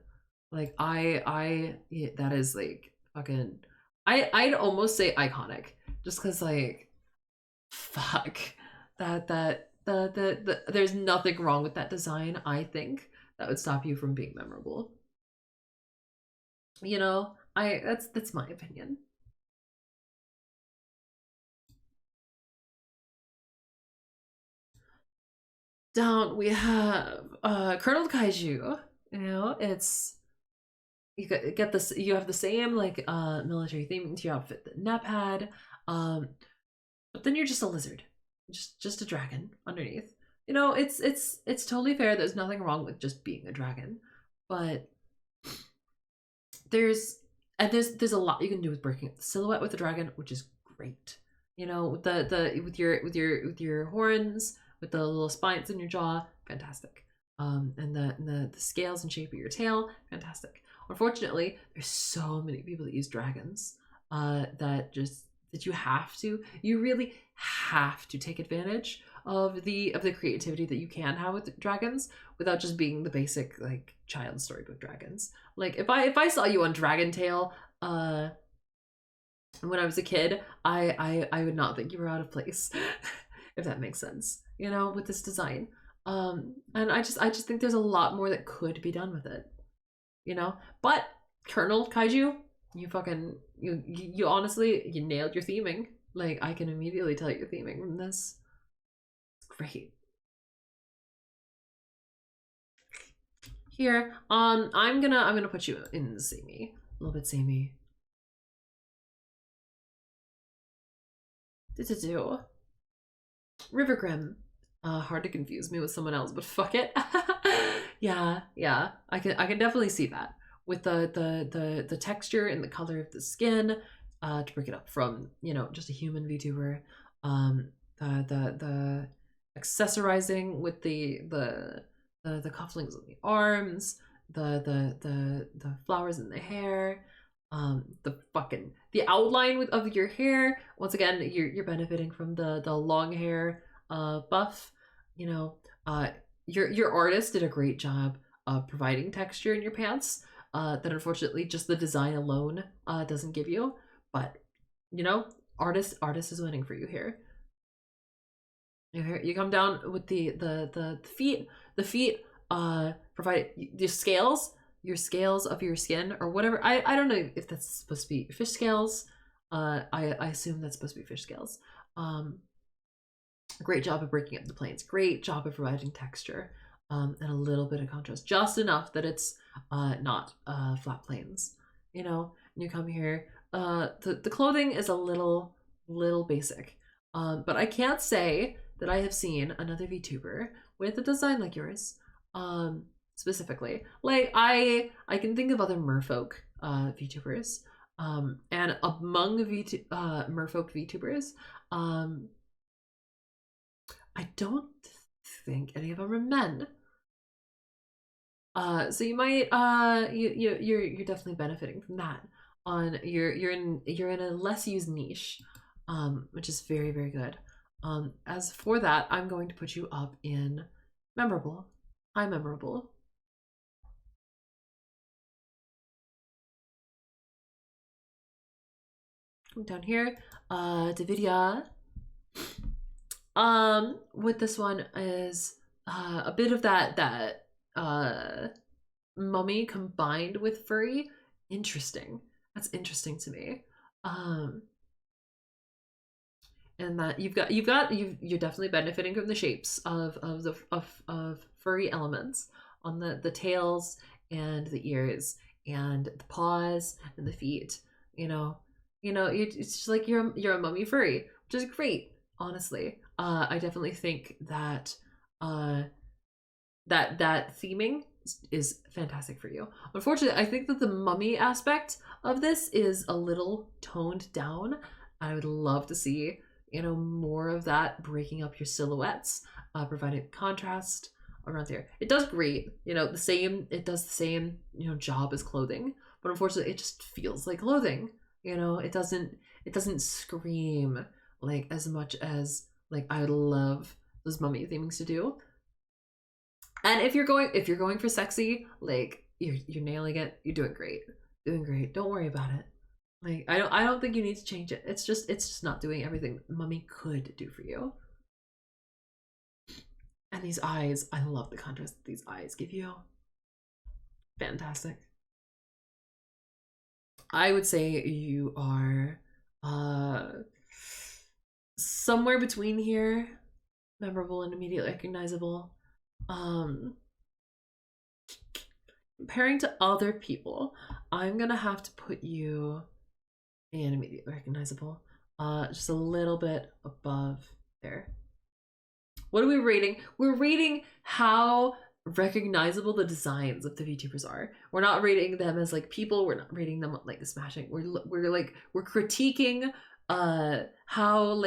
Like, yeah, that is like fucking. I'd almost say iconic, just because like, fuck, there's nothing wrong with that design. I think that would stop you from being memorable. You know, that's my opinion. Down we have Colonel Kaiju. You know, it's get this. You have the same like military theme to your outfit that Nep had, but then you're just a lizard, just a dragon underneath. You know, it's totally fair. There's nothing wrong with just being a dragon, but there's a lot you can do with breaking up the silhouette with the dragon, which is great. You know, with with your horns, with the little spines in your jaw, fantastic. And the scales and shape of your tail, fantastic. Unfortunately, there's so many people that use dragons that you really have to take advantage of the creativity that you can have with dragons without just being the basic like child storybook dragons. Like if I saw you on Dragon Tail when I was a kid, I would not think you were out of place. If that makes sense, you know, with this design. And I just think there's a lot more that could be done with it, you know. But Colonel Kaiju, you fucking you honestly you nailed your theming. Like I can immediately tell your theming from this. It's great. Here, I'm gonna put you in samey, a little bit samey. Do River Grim. Hard to confuse me with someone else, but fuck it. Yeah, I can definitely see that with the texture and the color of the skin, to break it up from, you know, just a human VTuber. The accessorizing with the cufflinks on the arms, the flowers in the hair, the outline of your hair. Once again, you're benefiting from the long hair buff. You know, your artist did a great job providing texture in your pants, that unfortunately just the design alone doesn't give you. But you know, artist is winning for you here. You come down with the feet. The feet provide your scales of your skin or whatever. I don't know if that's supposed to be fish scales. I assume that's supposed to be fish scales. Great job of breaking up the planes. Great job of providing texture, and a little bit of contrast, just enough that it's not flat planes. You know, and you come here. The clothing is a little basic, but I can't say that I have seen another VTuber with a design like yours. Specifically, like I can think of other merfolk VTubers, and among merfolk VTubers, I don't think any of them are men. So you might you're definitely benefiting from that. On you're in a less used niche, which is very good. As for that, I'm going to put you up in memorable. High memorable. Come down here, Davidia. With this one is a bit of that mummy combined with furry. Interesting. That's interesting to me. And that you're definitely benefiting from the shapes of furry elements on the tails and the ears and the paws and the feet. It's just like you're a mummy furry, which is great. Honestly, I definitely think that that theming is fantastic for you. Unfortunately, I think that the mummy aspect of this is a little toned down. I would love to see, more of that breaking up your silhouettes, providing contrast around there. It does great, it does the same, job as clothing, but unfortunately it just feels like clothing. It doesn't scream like as much as like I would love those mummy themings to do. And if you're going for sexy, like you're nailing it. You're doing great. Doing great. Don't worry about it. Like I don't think you need to change it. It's just not doing everything mummy could do for you. And these eyes, I love the contrast that these eyes give you. Fantastic. I would say you are somewhere between here, memorable and immediately recognizable. Comparing to other people, I'm gonna have to put you in immediately recognizable, just a little bit above there. What are we rating? We're rating how recognizable the designs of the VTubers are. We're not rating them as like people. We're not rating them like smashing. We're critiquing how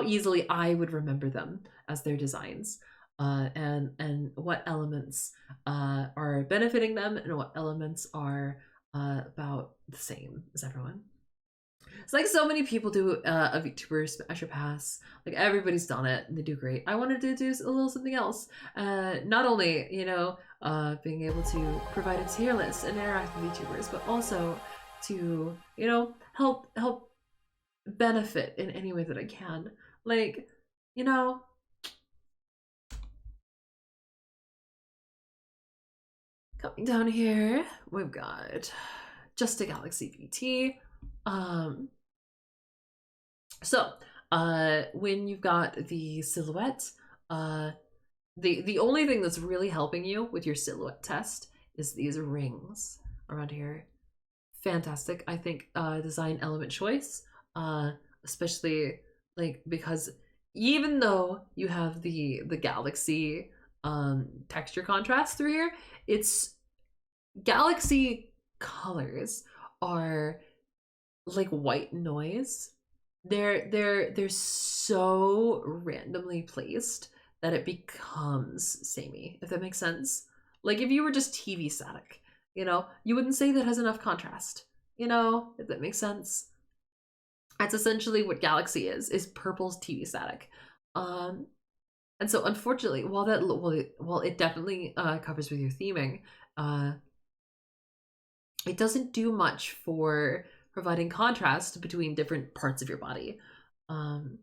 easily I would remember them as their designs, and what elements are benefiting them and what elements are about the same as everyone. It's like so many people do a VTuber smash or pass. Like everybody's done it and they do great. I wanted to do a little something else. Not only, being able to provide a tier list and interact with VTubers, but also to, help benefit in any way that I can. Like, Coming down here, we've got Just a Galaxy VT. So when you've got the silhouette, the only thing that's really helping you with your silhouette test is these rings around here. Fantastic. I think design element choice, especially like because even though you have the galaxy texture contrast through here, it's galaxy colors are like white noise. They're so randomly placed that it becomes samey, if that makes sense. Like if you were just TV static, you know, you wouldn't say that has enough contrast, you know, if that makes sense. That's essentially what Galaxy is purple's TV static. And so unfortunately, while it definitely covers with your theming, it doesn't do much for providing contrast between different parts of your body. And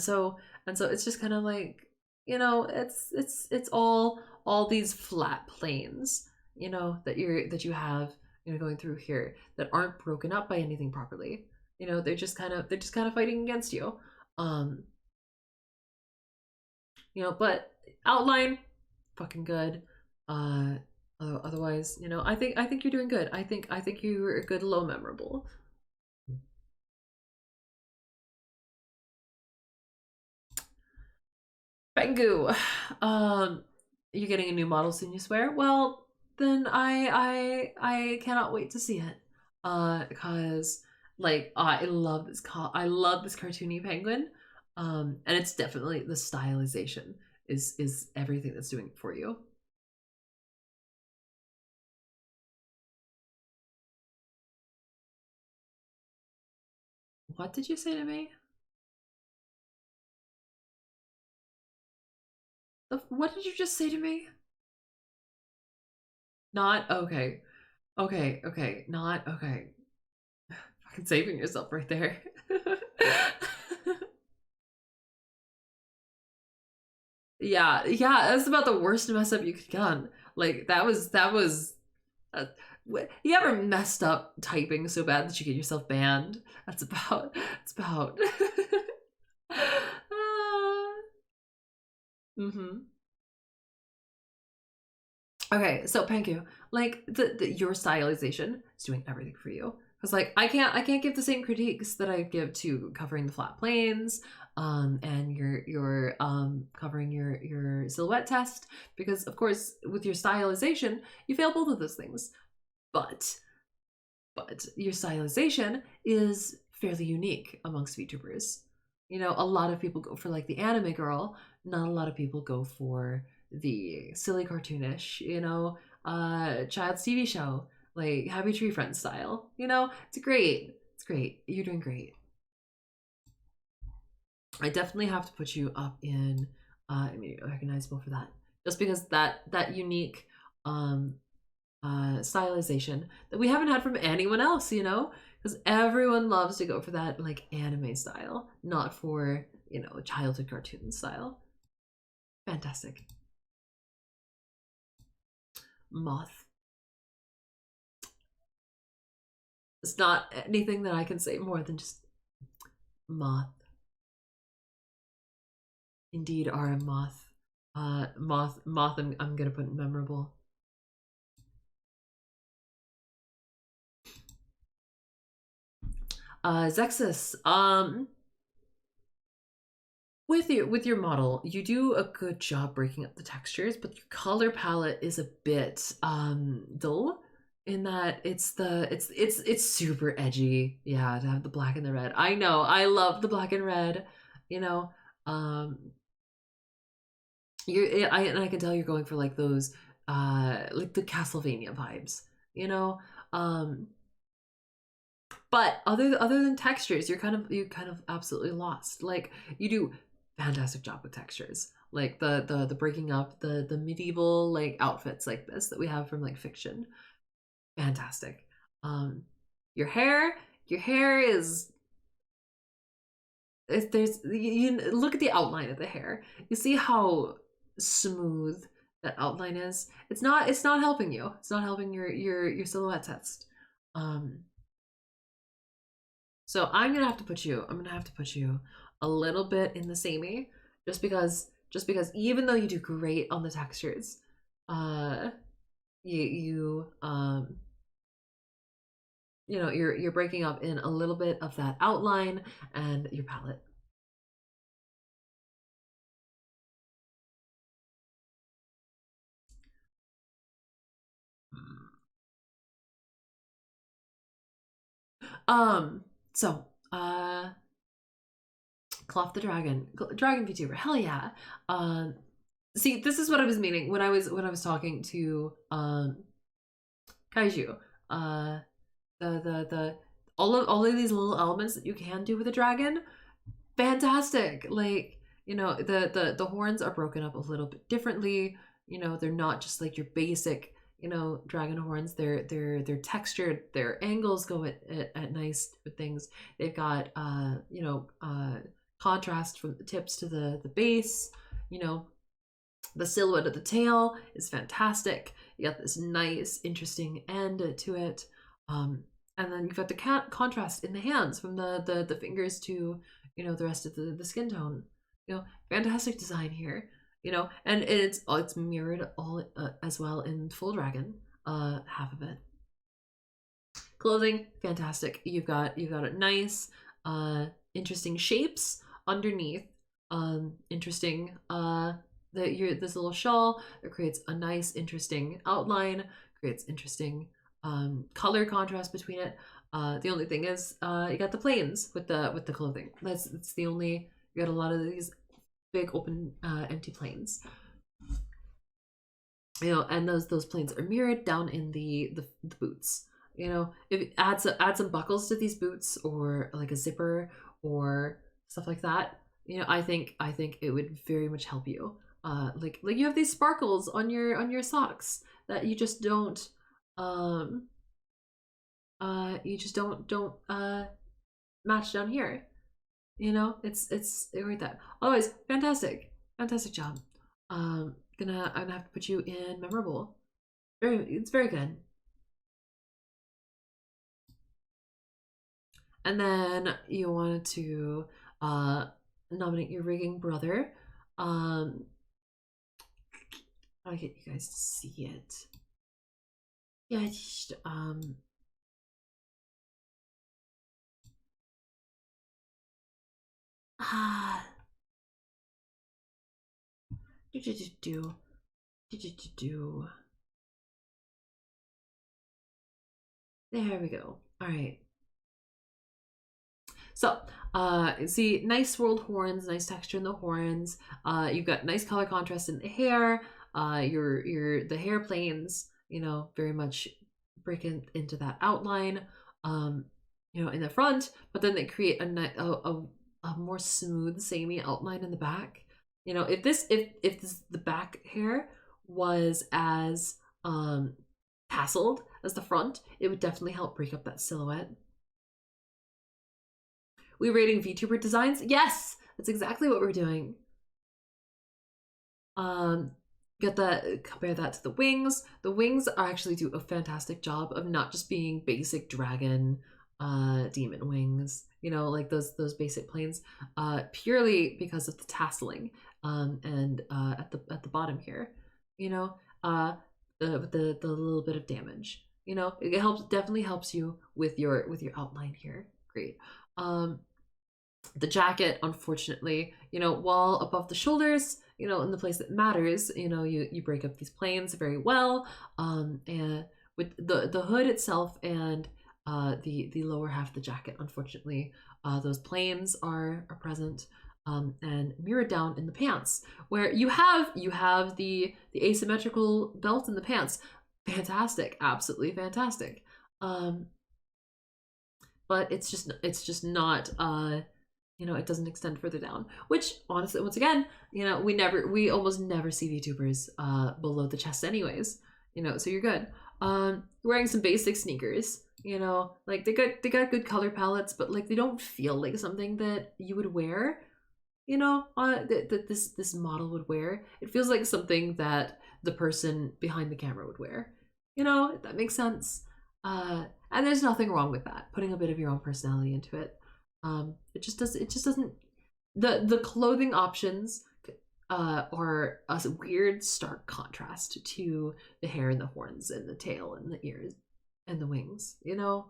so it's just kind of like, you know, it's all these flat planes, you know, that you have, you know, going through here that aren't broken up by anything properly. You know, they're just kind of fighting against you. You know, but outline fucking good. Otherwise, you know, I think you're doing good. I think you're a good low memorable. Bengu, you're getting a new model soon, you swear? Well, then I cannot wait to see it. Because like I love this cartoony penguin. And it's definitely the stylization is everything that's doing it for you. What did you say to me? What did you just say to me? Not okay. Okay. Not okay. Fucking saving yourself right there. Yeah, that's about the worst mess up you could done. Like that was uh, you ever messed up typing so bad that you get yourself banned? It's about mm-hmm. Okay, so Panku, like your stylization is doing everything for you. Cause like I can't give the same critiques that I give to covering the flat planes, and your covering your silhouette test, because of course with your stylization you fail both of those things, but your stylization is fairly unique amongst VTubers. You know, a lot of people go for like the anime girl, not a lot of people go for the silly cartoonish, you know, child's TV show, like Happy Tree Friends style. You know, it's great. It's great. You're doing great. I definitely have to put you up in immediately recognizable for that. Just because that unique stylization that we haven't had from anyone else, you know, because everyone loves to go for that like anime style, not for, you know, childhood cartoon style. Fantastic. Moth. It's not anything that I can say more than just moth. Indeed are a moth. Moth I'm gonna put memorable. Zexus, with your model, you do a good job breaking up the textures, but your color palette is a bit dull in that it's super edgy. Yeah, to have the black and the red. I know, I love the black and red, you know. Um and I can tell you're going for like those like the Castlevania vibes, you know. But other than textures, you kind of absolutely lost. Like you do fantastic job with textures. Like the breaking up the medieval like outfits like this that we have from like fiction. Fantastic. Um your hair, is there's you look at the outline of the hair. You see how smooth that outline is, it's not helping you. It's not helping your silhouette test. So I'm gonna have to put you a little bit in the samey, just because even though you do great on the textures, you you know, you're breaking up in a little bit of that outline and your palette. So Cloth the Dragon VTuber, hell yeah. See, this is what I was meaning when I was talking to Kaiju. The all of these little elements that you can do with a dragon, fantastic. Like, you know, the horns are broken up a little bit differently. You know, they're not just like your basic, you know, dragon horns. They're textured. Their angles go at nice things. They've got you know, contrast from the tips to the base. You know, the silhouette of the tail is fantastic. You got this nice, interesting end to it. And then you've got the contrast in the hands from the fingers to, you know, the rest of the skin tone. You know, fantastic design here. You know, and it's mirrored all as well in full dragon, half of it. Clothing, fantastic. You've got a nice, interesting shapes underneath. Interesting. This little shawl that creates a nice, interesting outline. Creates interesting color contrast between it. The only thing is, you got the planes with the clothing. It's the only. You got a lot of these big open empty planes. You know, and those planes are mirrored down in the boots. You know, if add some buckles to these boots, or like a zipper or stuff like that. You know, I think it would very much help you. Like you have these sparkles on your socks that you just don't match down here. You know, it's like that. Otherwise, fantastic job. I'm gonna have to put you in memorable. It's very good. And then you wanted to nominate your rigging brother. I'll get you guys to see it. Yeah, just, There we go. All right. So, see, nice swirled horns, nice texture in the horns. You've got nice color contrast in the hair. The hair planes, you know, very much break into that outline. You know, in the front, but then they create a more smooth, samey outline in the back. You know, if the back hair was as tasseled as the front, it would definitely help break up that silhouette. We rating VTuber designs? Yes, that's exactly what we're doing. Compare that to the wings. The wings actually do a fantastic job of not just being basic dragon demon wings, you know, like those basic planes, purely because of the tasseling and at the bottom here, you know, with the little bit of damage, you know, it definitely helps you with your outline here. Great. The jacket, unfortunately, you know, while above the shoulders, you know, in the place that matters, you know, you break up these planes very well, and with the hood itself and the lower half of the jacket, unfortunately, those planes are present, and mirrored down in the pants, where you have the asymmetrical belt in the pants. Fantastic, absolutely fantastic. But it's just not you know, it doesn't extend further down, which honestly, once again, you know, we almost never see VTubers below the chest anyways, you know, so you're good. Wearing some basic sneakers, you know, like they got good color palettes, but like they don't feel like something that you would wear, you know, that this model would wear. It feels like something that the person behind the camera would wear. You know, if that makes sense. And there's nothing wrong with that. Putting a bit of your own personality into it. It just doesn't. The clothing options are a weird stark contrast to the hair and the horns and the tail and the ears and the wings. You know.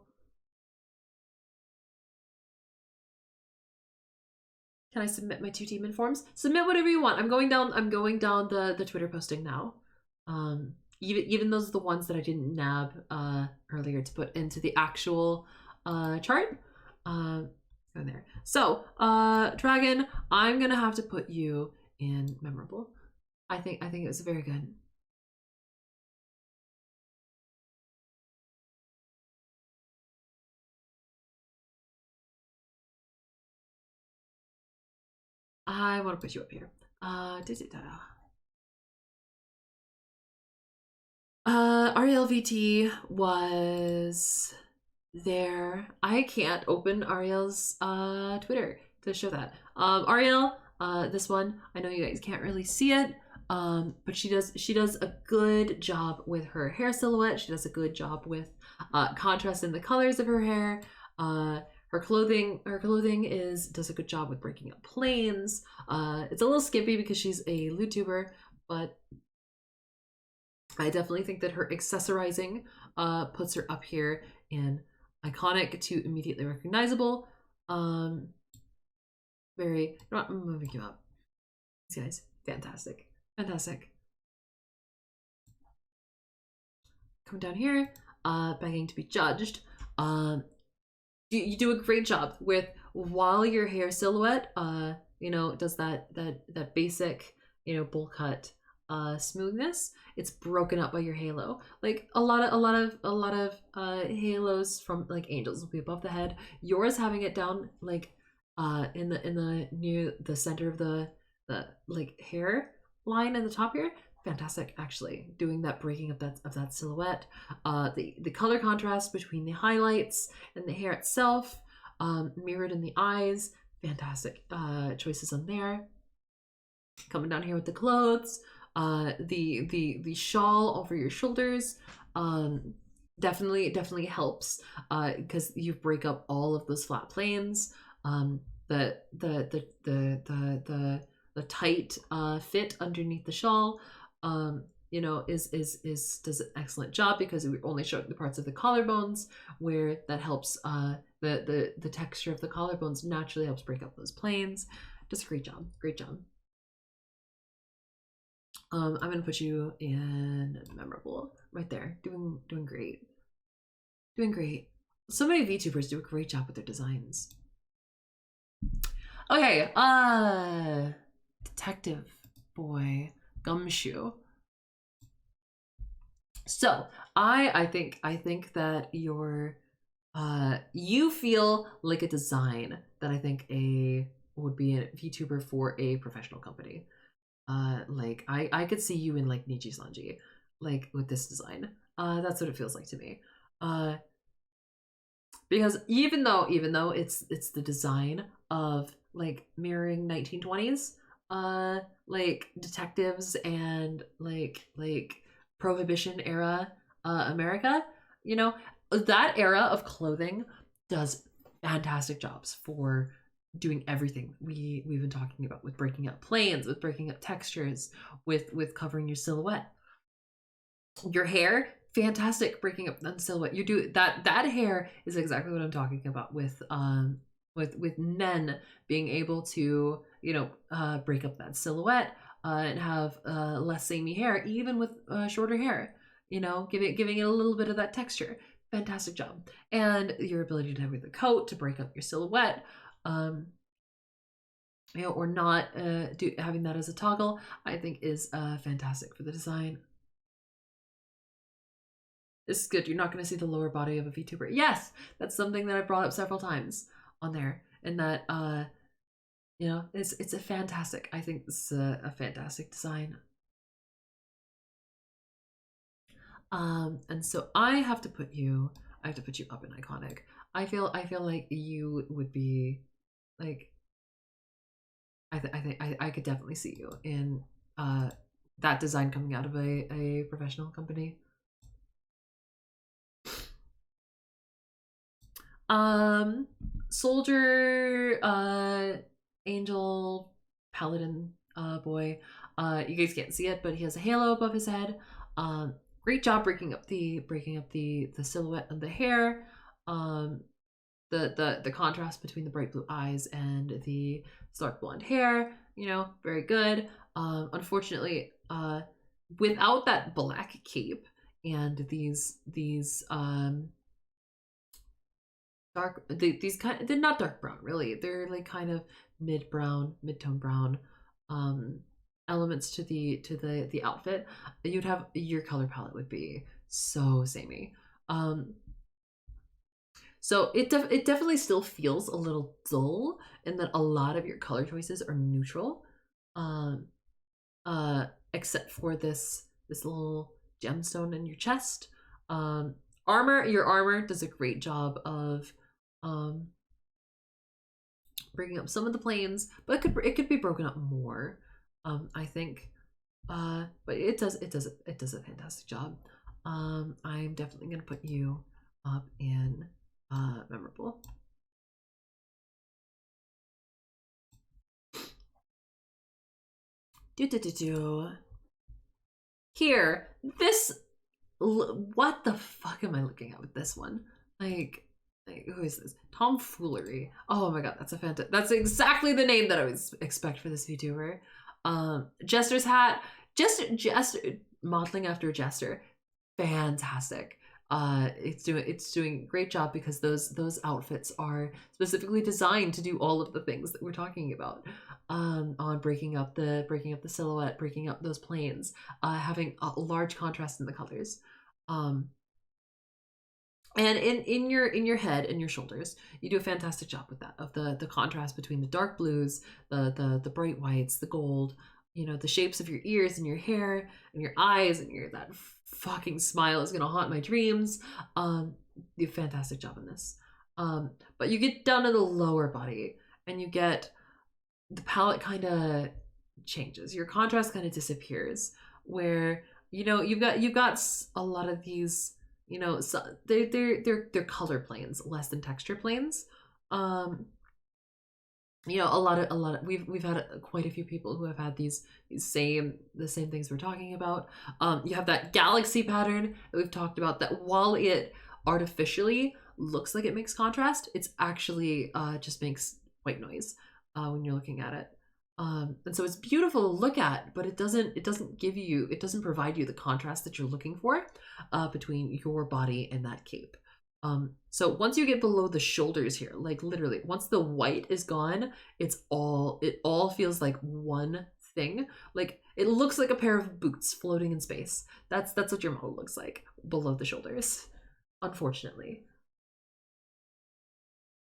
Can I submit my 2 team informs? Submit whatever you want. I'm going down the Twitter posting now. Even those are the ones that I didn't nab earlier to put into the actual chart. Go there. So, Dragon, I'm gonna have to put you in memorable. I think it was very good. I want to put you up here. RLVT was there. I can't open Ariel's Twitter to show that. Ariel, this one, I know you guys can't really see it, but she does a good job with her hair silhouette. She does a good job with contrast in the colors of her hair. Her clothing does a good job with breaking up planes. It's a little skimpy because she's a Vtuber, but I definitely think that her accessorizing puts her up here in iconic to immediately recognizable. Very, you know what, I'm moving you up. These guys, fantastic. Fantastic. Come down here, begging to be judged. You do a great job with, while your hair silhouette, you know, does that basic, you know, bowl cut smoothness, it's broken up by your halo. Like a lot of halos from like angels will be above the head. Yours having it down like in the near the center of the like hair line in the top here. Fantastic, actually, doing that breaking of that silhouette. The color contrast between the highlights and the hair itself, mirrored in the eyes. Fantastic choices on there. Coming down here with the clothes, the shawl over your shoulders, definitely helps because you break up all of those flat planes. The tight fit underneath the shawl, you know, is does an excellent job because we only show the parts of the collarbones where that helps. The texture of the collarbones naturally helps break up those planes. Does a great job. Great job. I'm gonna put you in memorable right there. Doing great. Doing great. So many VTubers do a great job with their designs. Okay, Detective Boy Gumshoe. So I think that your you feel like a design that I think would be a VTuber for a professional company. Like I could see you in like Nichi Sanji, like with this design. That's what it feels like to me. Because even though it's the design of like mirroring 1920s like detectives and like prohibition era America, you know, that era of clothing does fantastic jobs for doing everything we've been talking about, with breaking up planes, with breaking up textures, with covering your silhouette. Your hair, fantastic breaking up that silhouette. You do that hair is exactly what I'm talking about with Nen being able to, you know, break up that silhouette and have less samey hair, even with shorter hair, you know, giving it a little bit of that texture. Fantastic job. And your ability to have the coat to break up your silhouette, you know, or not having that as a toggle, I think is fantastic for the design. This is good. You're not going to see the lower body of a VTuber. Yes, that's something that I brought up several times on there, and that you know, it's a fantastic. I think this is a fantastic design. And so I have to put you up in iconic. I feel like you would be like, I think I could definitely see you in that design coming out of a professional company. Soldier, angel, paladin, boy. You guys can't see it, but he has a halo above his head. Great job breaking up the silhouette of the hair. The contrast between the bright blue eyes and the dark blonde hair, you know, very good. Unfortunately, without that black cape and these dark, these kind, they're not dark brown really, they're like kind of mid-tone brown elements to the outfit, you'd have, your color palette would be so samey. So it definitely still feels a little dull in that a lot of your color choices are neutral, um, except for this little gemstone in your chest. Your armor does a great job of bringing up some of the planes, but it could be broken up more. I think, but it does a fantastic job. I'm definitely gonna put you up in memorable. Here, this, what the fuck am I looking at with this one? Like who is this? Tomfoolery. Oh my god, that's a fantastic. That's exactly the name that I would expect for this VTuber. Jester's hat, Jester modeling after a Jester, fantastic. It's doing a great job because those outfits are specifically designed to do all of the things that we're talking about. On breaking up the silhouette, breaking up those planes, having a large contrast in the colors. And in your head and your shoulders, you do a fantastic job with that, of the contrast between the dark blues, the bright whites, the gold, you know, the shapes of your ears and your hair and your eyes and your, that fucking smile is gonna haunt my dreams. You do a fantastic job in this. But you get down to the lower body and you get, the palette kind of changes, your contrast kind of disappears, where, you know, you've got a lot of these, you know, so they're color planes less than texture planes. You know, a lot of we've had quite a few people who have had the same things we're talking about. You have that galaxy pattern that we've talked about, that while it artificially looks like it makes contrast, it's actually just makes white noise when you're looking at it. And so it's beautiful to look at, but it doesn't provide you the contrast that you're looking for between your body and that cape. So once you get below the shoulders here, like literally once the white is gone, it all feels like one thing. Like it looks like a pair of boots floating in space. That's what your model looks like below the shoulders, unfortunately.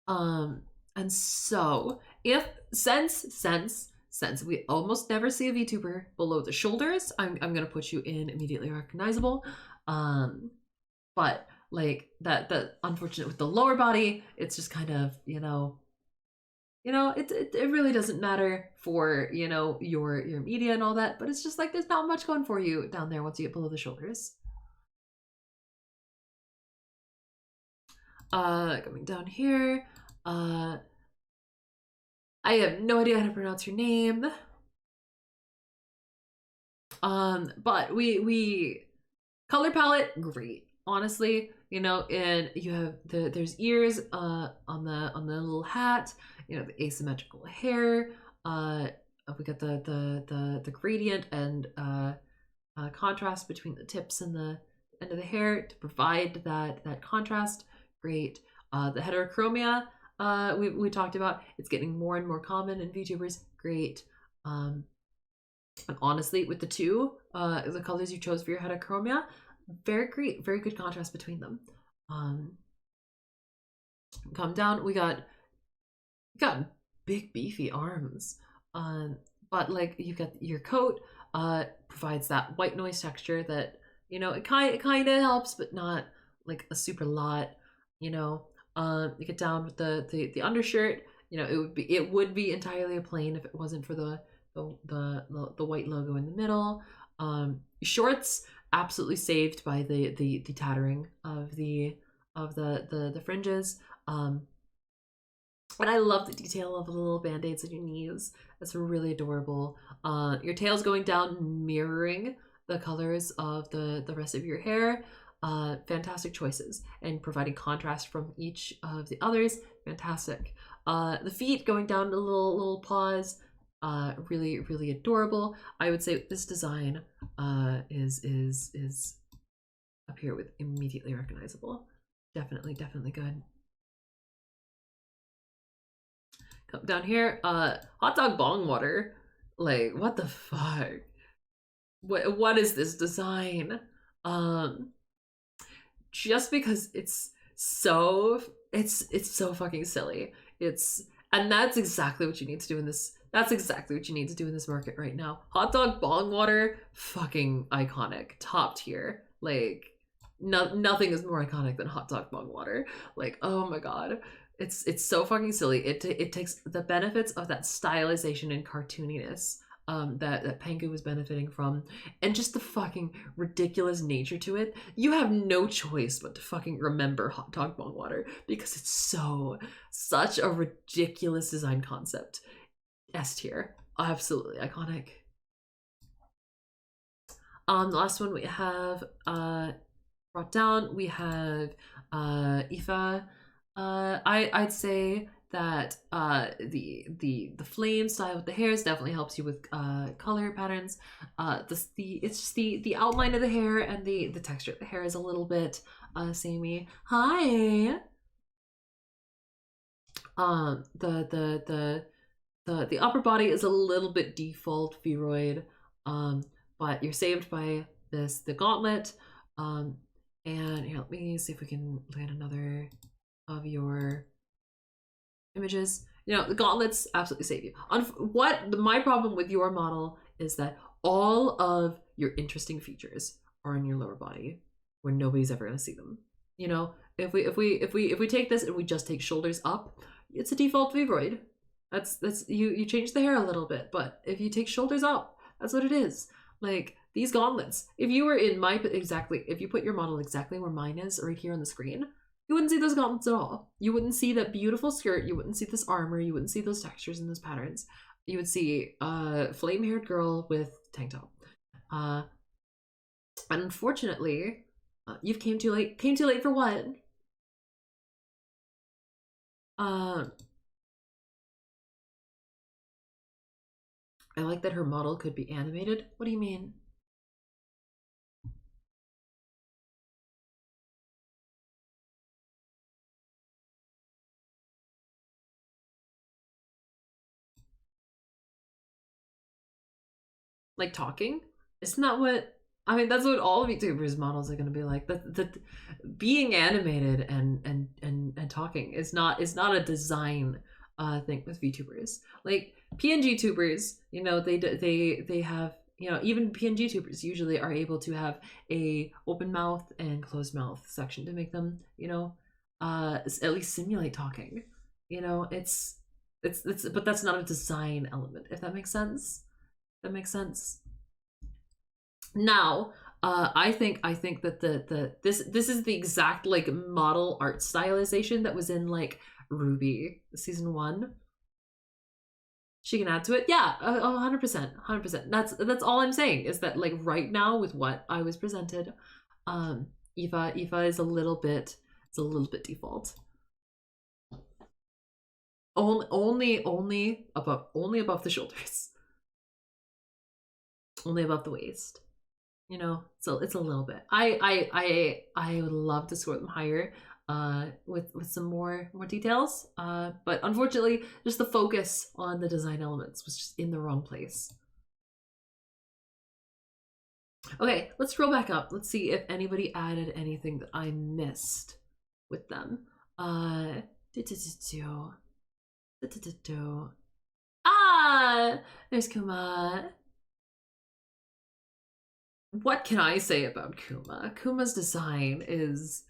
And so since we almost never see a VTuber below the shoulders, I'm gonna put you in immediately recognizable. But like that unfortunate with the lower body, it's just kind of, you know, it really doesn't matter for, you know, your media and all that, but it's just like there's not much going for you down there once you get below the shoulders. Coming down here, I have no idea how to pronounce your name. But we color palette, great. Honestly, you know, and you have there's ears on the little hat, you know, the asymmetrical hair, we got the gradient and contrast between the tips and the end of the hair to provide that contrast. Great. The heterochromia, we talked about, it's getting more and more common in VTubers. Great. And honestly, with the colors you chose for your heterochromia, very great, very good contrast between them. Come down, we got big beefy arms. But like you've got your coat provides that white noise texture that, you know, it kind of helps, but not like a super lot, you know. You get down with the undershirt, you know, it would be entirely a plain if it wasn't for the white logo in the middle. Shorts absolutely saved by the tattering of the fringes. And I love the detail of the little band-aids on your knees. That's really adorable. Your tail's going down, mirroring the colors of the rest of your hair. Fantastic choices, and providing contrast from each of the others. Fantastic. The feet going down to little paws. Really adorable. I would say this design is up here with immediately recognizable. Definitely good. Come down here, hot dog bong water. Like, what the fuck? What is this design? Just because it's so fucking silly. And that's exactly what you need to do in this. That's exactly what you need to do in this market right now. Hot dog bong water, fucking iconic, top tier. Like, nothing is more iconic than hot dog bong water. Like, oh my god. It's so fucking silly. It takes the benefits of that stylization and cartooniness that Pengu was benefiting from, and just the fucking ridiculous nature to it. You have no choice but to fucking remember hot dog bong water because it's such a ridiculous design concept. S tier, absolutely iconic. The last one we have brought down. We have Aoife. I'd say that the flame style with the hairs definitely helps you with color patterns. It's just the outline of the hair and the texture of the hair is a little bit samey. Hi. The upper body is a little bit default Vroid, but you're saved by the gauntlet. And here, let me see if we can look at another of your images. You know, the gauntlets absolutely save you. My problem with your model is that all of your interesting features are in your lower body, where nobody's ever gonna see them. You know, if we take this and we just take shoulders up, it's a default Vroid. That's you change the hair a little bit, but if you take shoulders up, that's what it is. Like, these gauntlets, if you were in if you put your model exactly where mine is right here on the screen, you wouldn't see those gauntlets at all. You wouldn't see that beautiful skirt, you wouldn't see this armor, you wouldn't see those textures and those patterns. You would see a flame-haired girl with tank top. And unfortunately, you've came too late. Came too late for what? I like that her model could be animated. What do you mean? Like talking? Isn't that what I mean? That's what all VTubers models are going to be like. The being animated and talking is not a design thing with VTubers. Like PNG tubers, you know, they have, you know, even PNG tubers usually are able to have a open mouth and closed mouth section to make them, you know, at least simulate talking. You know, it's but that's not a design element, if that makes sense. That makes sense. Now, I think that this is the exact like model art stylization that was in like Ruby season 1. She can add to it, yeah, 100%, 100%. That's all I'm saying is that like right now with what I was presented, Aoife is a little bit default. Only above the shoulders. Only above the waist. You know, so it's a little bit. I would love to score them higher with some more details, but unfortunately just the focus on the design elements was just in the wrong place. Okay, let's scroll back up. Let's see if anybody added anything that I missed with them. There's Kuma. What can I say about Kuma? Kuma's design is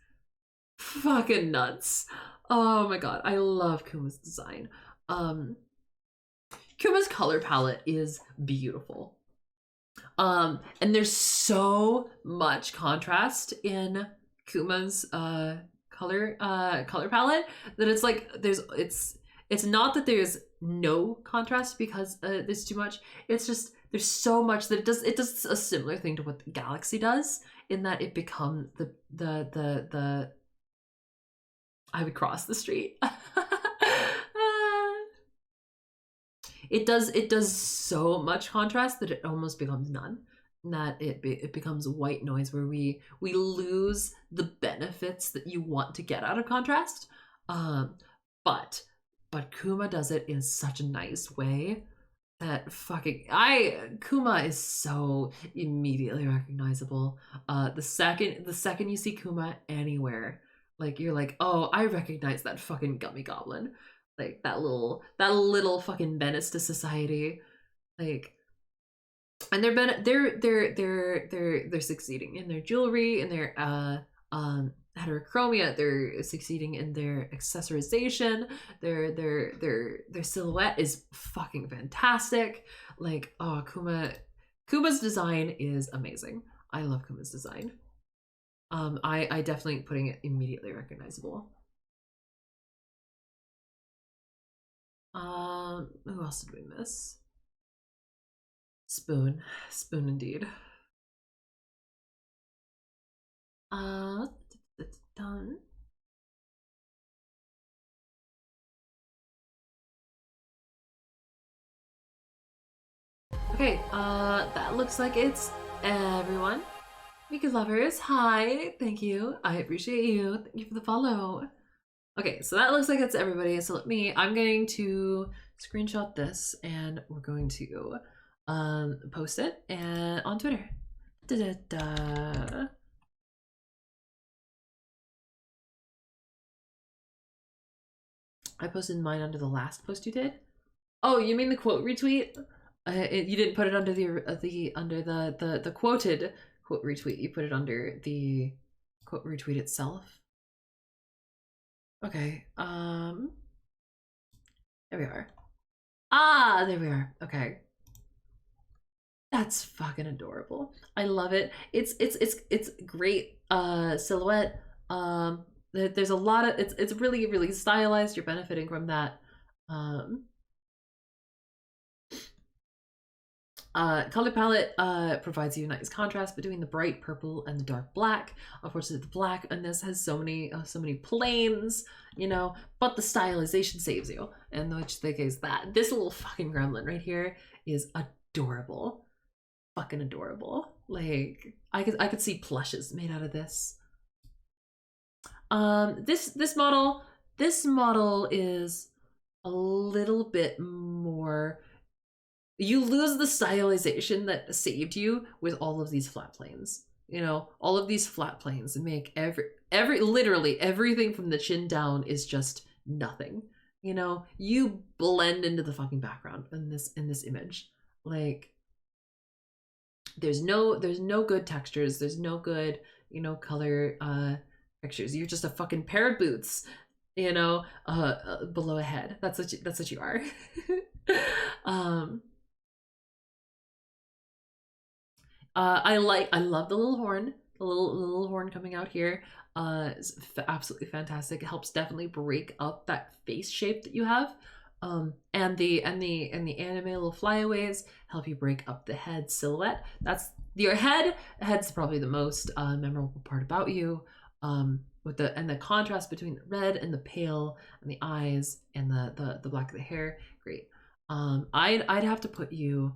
fucking nuts. Oh my god, I love Kuma's design. Kuma's color palette is beautiful. And there's so much contrast in Kuma's color palette that it's like it's not that there's no contrast because there's too much. It's just there's so much that it does a similar thing to what the Galaxy does in that it becomes the I would cross the street. It does so much contrast that it almost becomes none. That it becomes white noise where we lose the benefits that you want to get out of contrast. Um, but Kuma does it in such a nice way that Kuma is so immediately recognizable. The second you see Kuma anywhere, like you're like, oh, I recognize that fucking gummy goblin, like that little fucking menace to society, like. And they're succeeding in their jewelry, in their heterochromia. They're succeeding in their accessorization. Their silhouette is fucking fantastic. Like, oh, Kuma's design is amazing. I love Kuma's design. I definitely putting it immediately recognizable. Who else did we miss? Spoon indeed. That's done. Okay, that looks like it's everyone. Mika lovers, hi, thank you. I appreciate you. Thank you for the follow. Okay, so that looks like it's everybody. So I'm going to screenshot this and we're going to post it and on Twitter. Da -da -da. I posted mine under the last post you did. Oh, you mean the quote retweet? You didn't put it under the quoted quote retweet. You put it under the quote retweet itself. Okay. There we are. Ah, there we are. Okay. That's fucking adorable. I love it. It's great silhouette. There's a lot of it's really stylized. You're benefiting from that. Color palette provides you a nice contrast between the bright purple and the dark black. Unfortunately, the black in this has so many planes, you know, but the stylization saves you. And which the case that this little fucking gremlin right here is adorable, fucking adorable. Like I could see plushes made out of this. This model is a little bit more. You lose the stylization that saved you with all of these flat planes. You know, all of these flat planes make literally everything from the chin down is just nothing. You know, you blend into the fucking background in this image. Like there's no good textures, there's no good, you know, color textures. You're just a fucking pair of boots, you know, below a head. That's what you are. I love the little horn, the little horn coming out here. It's absolutely fantastic. It helps definitely break up that face shape that you have. And the anime little flyaways help you break up the head silhouette. That's your head's probably the most memorable part about you. With the contrast between the red and the pale and the eyes and the black of the hair, great. I'd have to put you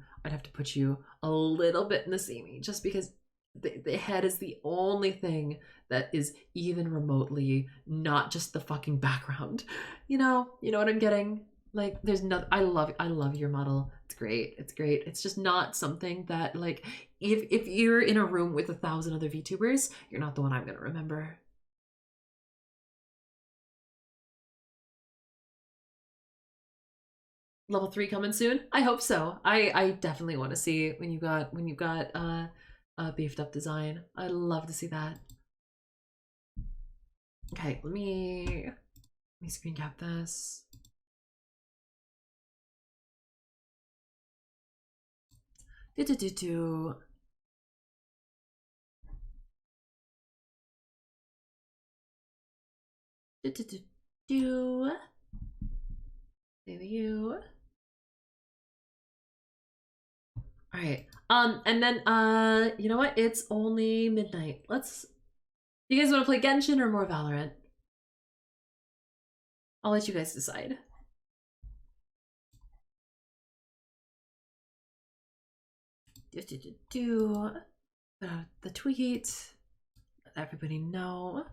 a little bit in the samey just because the head is the only thing that is even remotely not just the fucking background. You know what I'm getting? Like there's no I love your model. It's great. It's just not something that like if you're in a room with 1,000 other VTubers, you're not the one I'm gonna remember. Level 3 coming soon? I hope so. I definitely want to see when you got a beefed up design. I'd love to see that. Okay, let me screen cap this. Do do do do. Do do do do. Thank you. All right. And then you know what? It's only midnight. Let's. You guys want to play Genshin or more Valorant? I'll let you guys decide. Do do do do. The tweet. Let everybody know.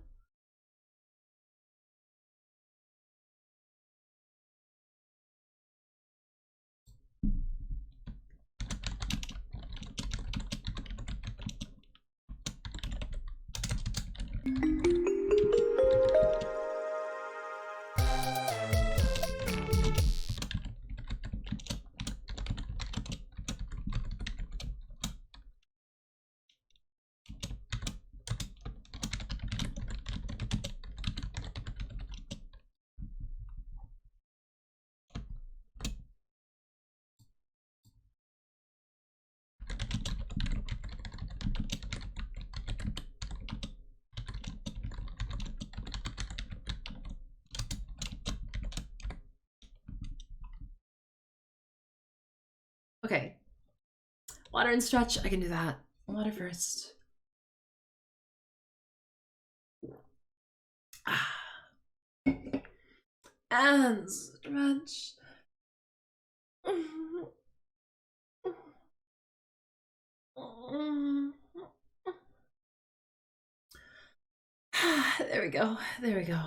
Okay. Water and stretch. I can do that. Water first. And stretch. There we go. There we go.